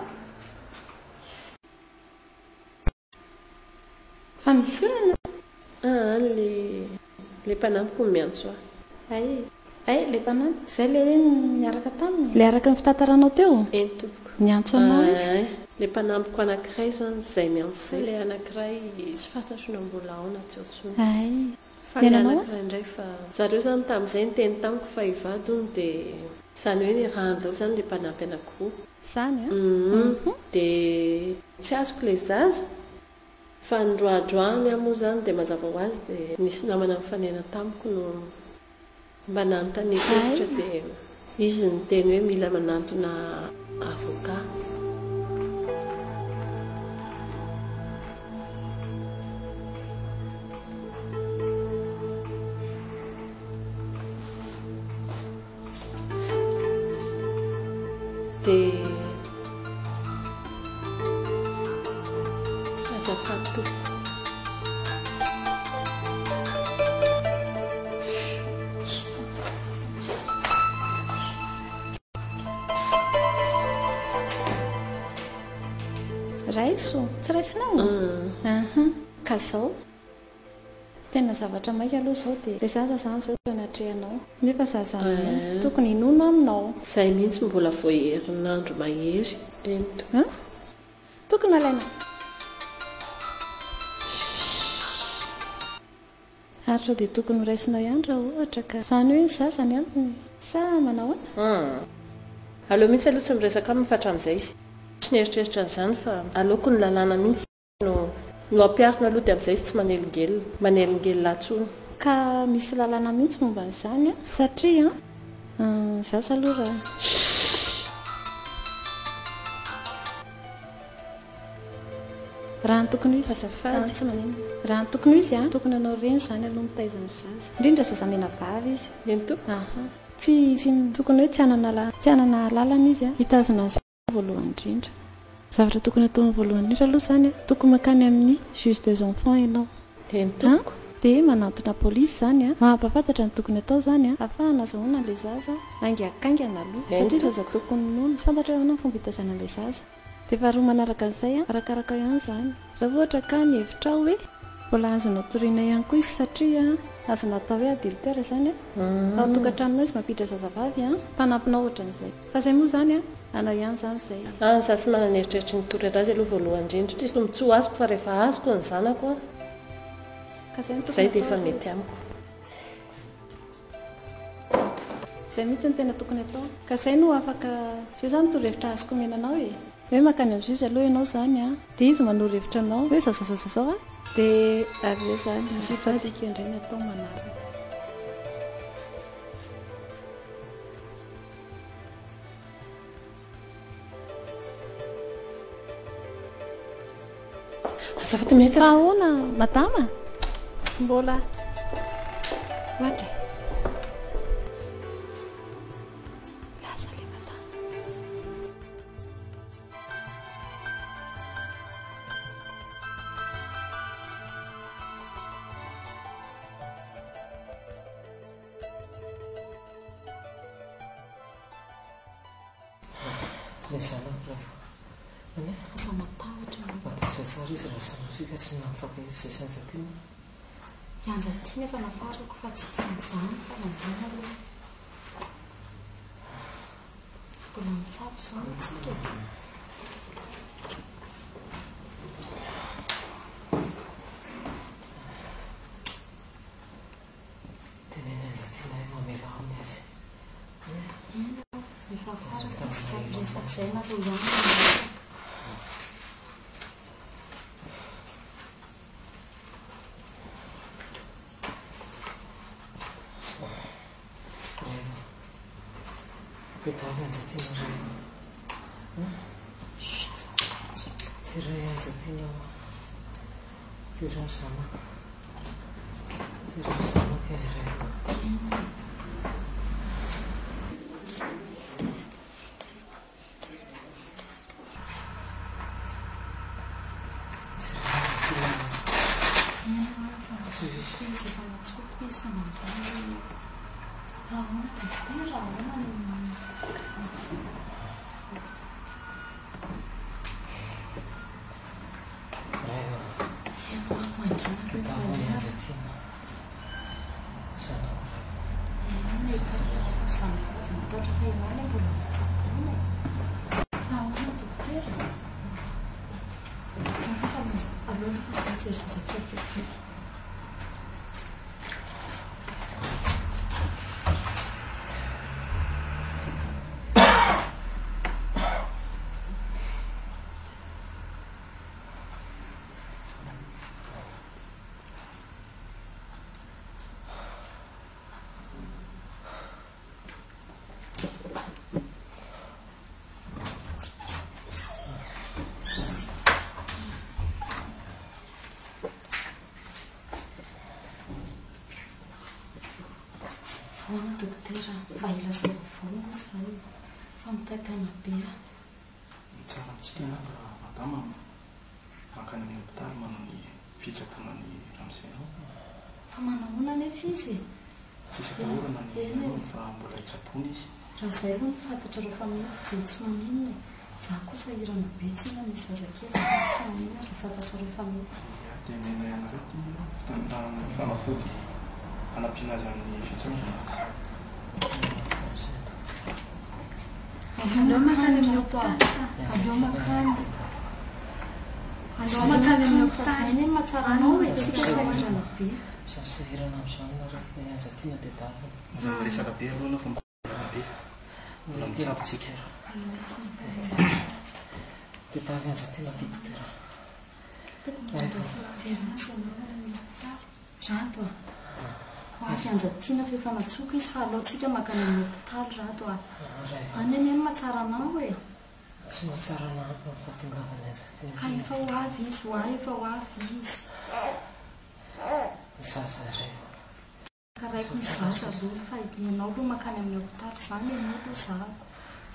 fa misy olana le mpanampiko miantso ay le mpanampy zay le hoe miaraka taminy le araka ny fitataranao teo eny tompoko miantso anao izy le mpanampiko anankiray zany zay miantso zay le anankiray sy fantatrona mbola ao na tsy otsony fa le anankiray indray fa zareo zany tamin'izay nyteny tamiko fa hivady ony dia zany hoe raha andao zany le mpanampy anankiroa zany dia tsy azoko le zaza fa nydroadroany amoa zany dia mazava ho azy dia nisy namana mifanena tamiko no mba nanontany hevitra dia izy ny teny hoe mila manantona avocat dia azafady tompoko raiso tsy raisinao ka zao tena zavatra maika aloha zao dia le zaza zany zao tonatrehanao nefa zaza tokony inono aminao zay mihitsy mbola voaherinandro mahery ento tokony alaina aritra dia tokony horaisinao ihany raha ohatra ka zany hoe zazany aminy sa manao aloha mihitsy aloha tsy miresaka aminy fatra amin'izay izy tsy nieritreritra n'izany fa aleoko ny lalàna mihitsy no ampiarina aloha dia amin'izay izy tsy manelingely latsony ka misy lalàna mihitsy momba n'izany satria zaza aloha raha ny tokony izy azafady tsy maneno raha ny tokony izy tokony anao reny zany aloha mitaizany zaza indrindra zaza mena vavy izy ento tsy tokony hoe tsy hanana lalana izy hitazona ny voalohany indrindra zavatra tokony ataony voalohany indrindra aloha zany tokony makany amin'ny juge des enfants ianao entoko dia manantona polisy zany mahampafantatra ny tokony atao zany ahafahana azahoana le zaza angakaingana aloha satria zaza tokony nono tsy fantatra hoe anao fomba hitazana le zaza dia faharoa manaraka an'izay arakaraka ihany zany raha ohatra ka ny hevitra hoe mbola azonao toriana ihany koa izy satria azonao atao hoe adultère zany ao tokantranonao izy mampiditra zazavavy mpanampinao ohatran'izay fa zay moa zany anao ihany zany zay za tsy manana eritreritry ny tory anazy aloha voalohany indrindra izy no mitsoa azoko fa rehefa azoko ny zanako zay dia efa mety amiko zay mihitsy ny tena tokony atao ka zay no afaka zay zany torohevitra azoko menanao hoe makany amin'ny juge aloha ianao zany dia izy manoro hevitra anao hoe zazazazazao dia aveo zany sy fatsika indray ny atao manaraka azafady mety ahoana madama mbola oatra lasa le madama Tsara izy raha samosika tsy nafaka izay sanjatiana ianjatiana efa nafarako fa tsy san'izany fa mandana aloha mbola mitsabo zao tsika teneny anjatiana hoe mamela aminy azy efa faraka tsabo rehefa zay na ro ihany Petavy anjatiana ray tsy ray anjatiana tsy ray zanaka tsy ray zanaka iray hoana dokotera mba ilaza vovony zay fa mitaikaina be tsara mitsika nanga madama makany amin'ny hopitaly manao ny fitsaboana ny ramizay fa manahoana nefa izy tsisy atahorana ny fa mbola hitsabony izy raha zay aloha nifantatra reo fa mety de tsy maninona za kosa irana be tsina misy zazakely tsy maninona de fantatra reo fa mety dia mena ianarety fanafody anampiana azy amin'ny fitsaboana andreo makany amin'ny hopitaly andreo makany andreo makany amin'ny hopitaly zay neny mahatsara anao hoe tsika sairana be sasahirana amin'izany nareo anjatiana dia davina aza miresaka be aloha anao fa mbola be mbola mitsabotsika dia davy anjatiana dokotera rato a hoavy anjatiana fa efa natsoka izy fa alohantsika makany amin'ny hopitaly rato a any eny eny mahatsara anao e tsy mahatsara anao fahatongavany anjatiana ka efa hoavy izy ho ahy efa hoavy izy zaza ray karaiko ny zaza zao fa ianao aloha makany amin'ny hopitaly zany enao aloha zako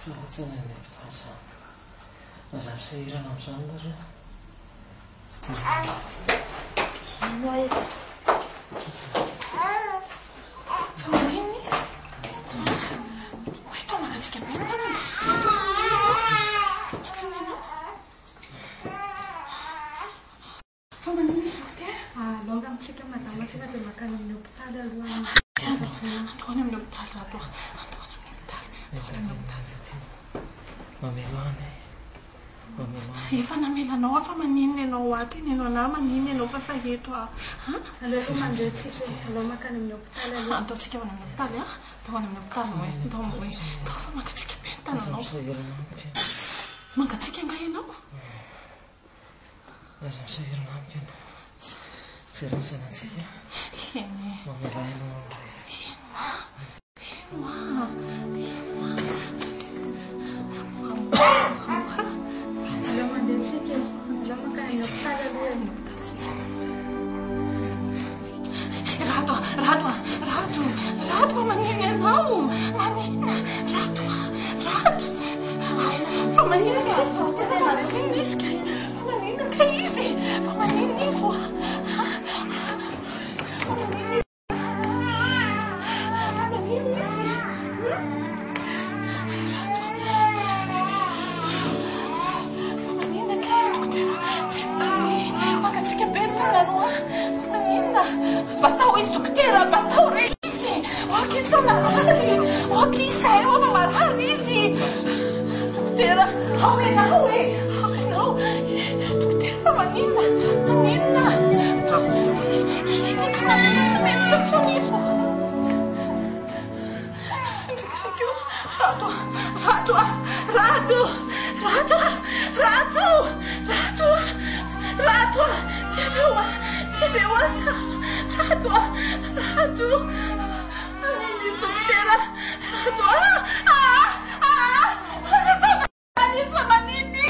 zavatsana amin'ny hopitaly zany mazavy sahirana amin'izany nareo ino ae fanariny izy hoe tao manatsika be tana fa manino izy dokotera alonga amitsika madama tsika dia makany amin'ny hopitaly aloha andohany amin'ny hopitaly rato andohany amin'ny hopitaly mamelo any efa namelanao fa maninona ianao aty iny ianao ana maninona ianao fa eto aleo mandeha tsika alao makany amin'ny hopitaly aloha ataotsika hoany amin'ny hopitaly atao any amin'ny hopitaly hoe atao hoe atao fa mangatsika be ny tananao mangatsika nga ianao aza misahirana amiko ianao zay raha misanatsika mamela ianao aleo mandeha tsika aleo makany amin'ny hopitaly aloha ny hôpitatsika. Rato maniny ianao, manina, rato, fa manina ka izy, fa manina ka izy, fa manina izy oa. Batao izy dokotera, batao re izy. Oaka izy fa marary. Oaka izy fa marary izy. Dokotera, ao ianao e. Ao ianao. Dokotera fa maninona. Hirika manina tsy metsika intsony izy. Rato. Tebe oasa. Rato. Anini dokotera. Rato. Manini.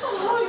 Oh,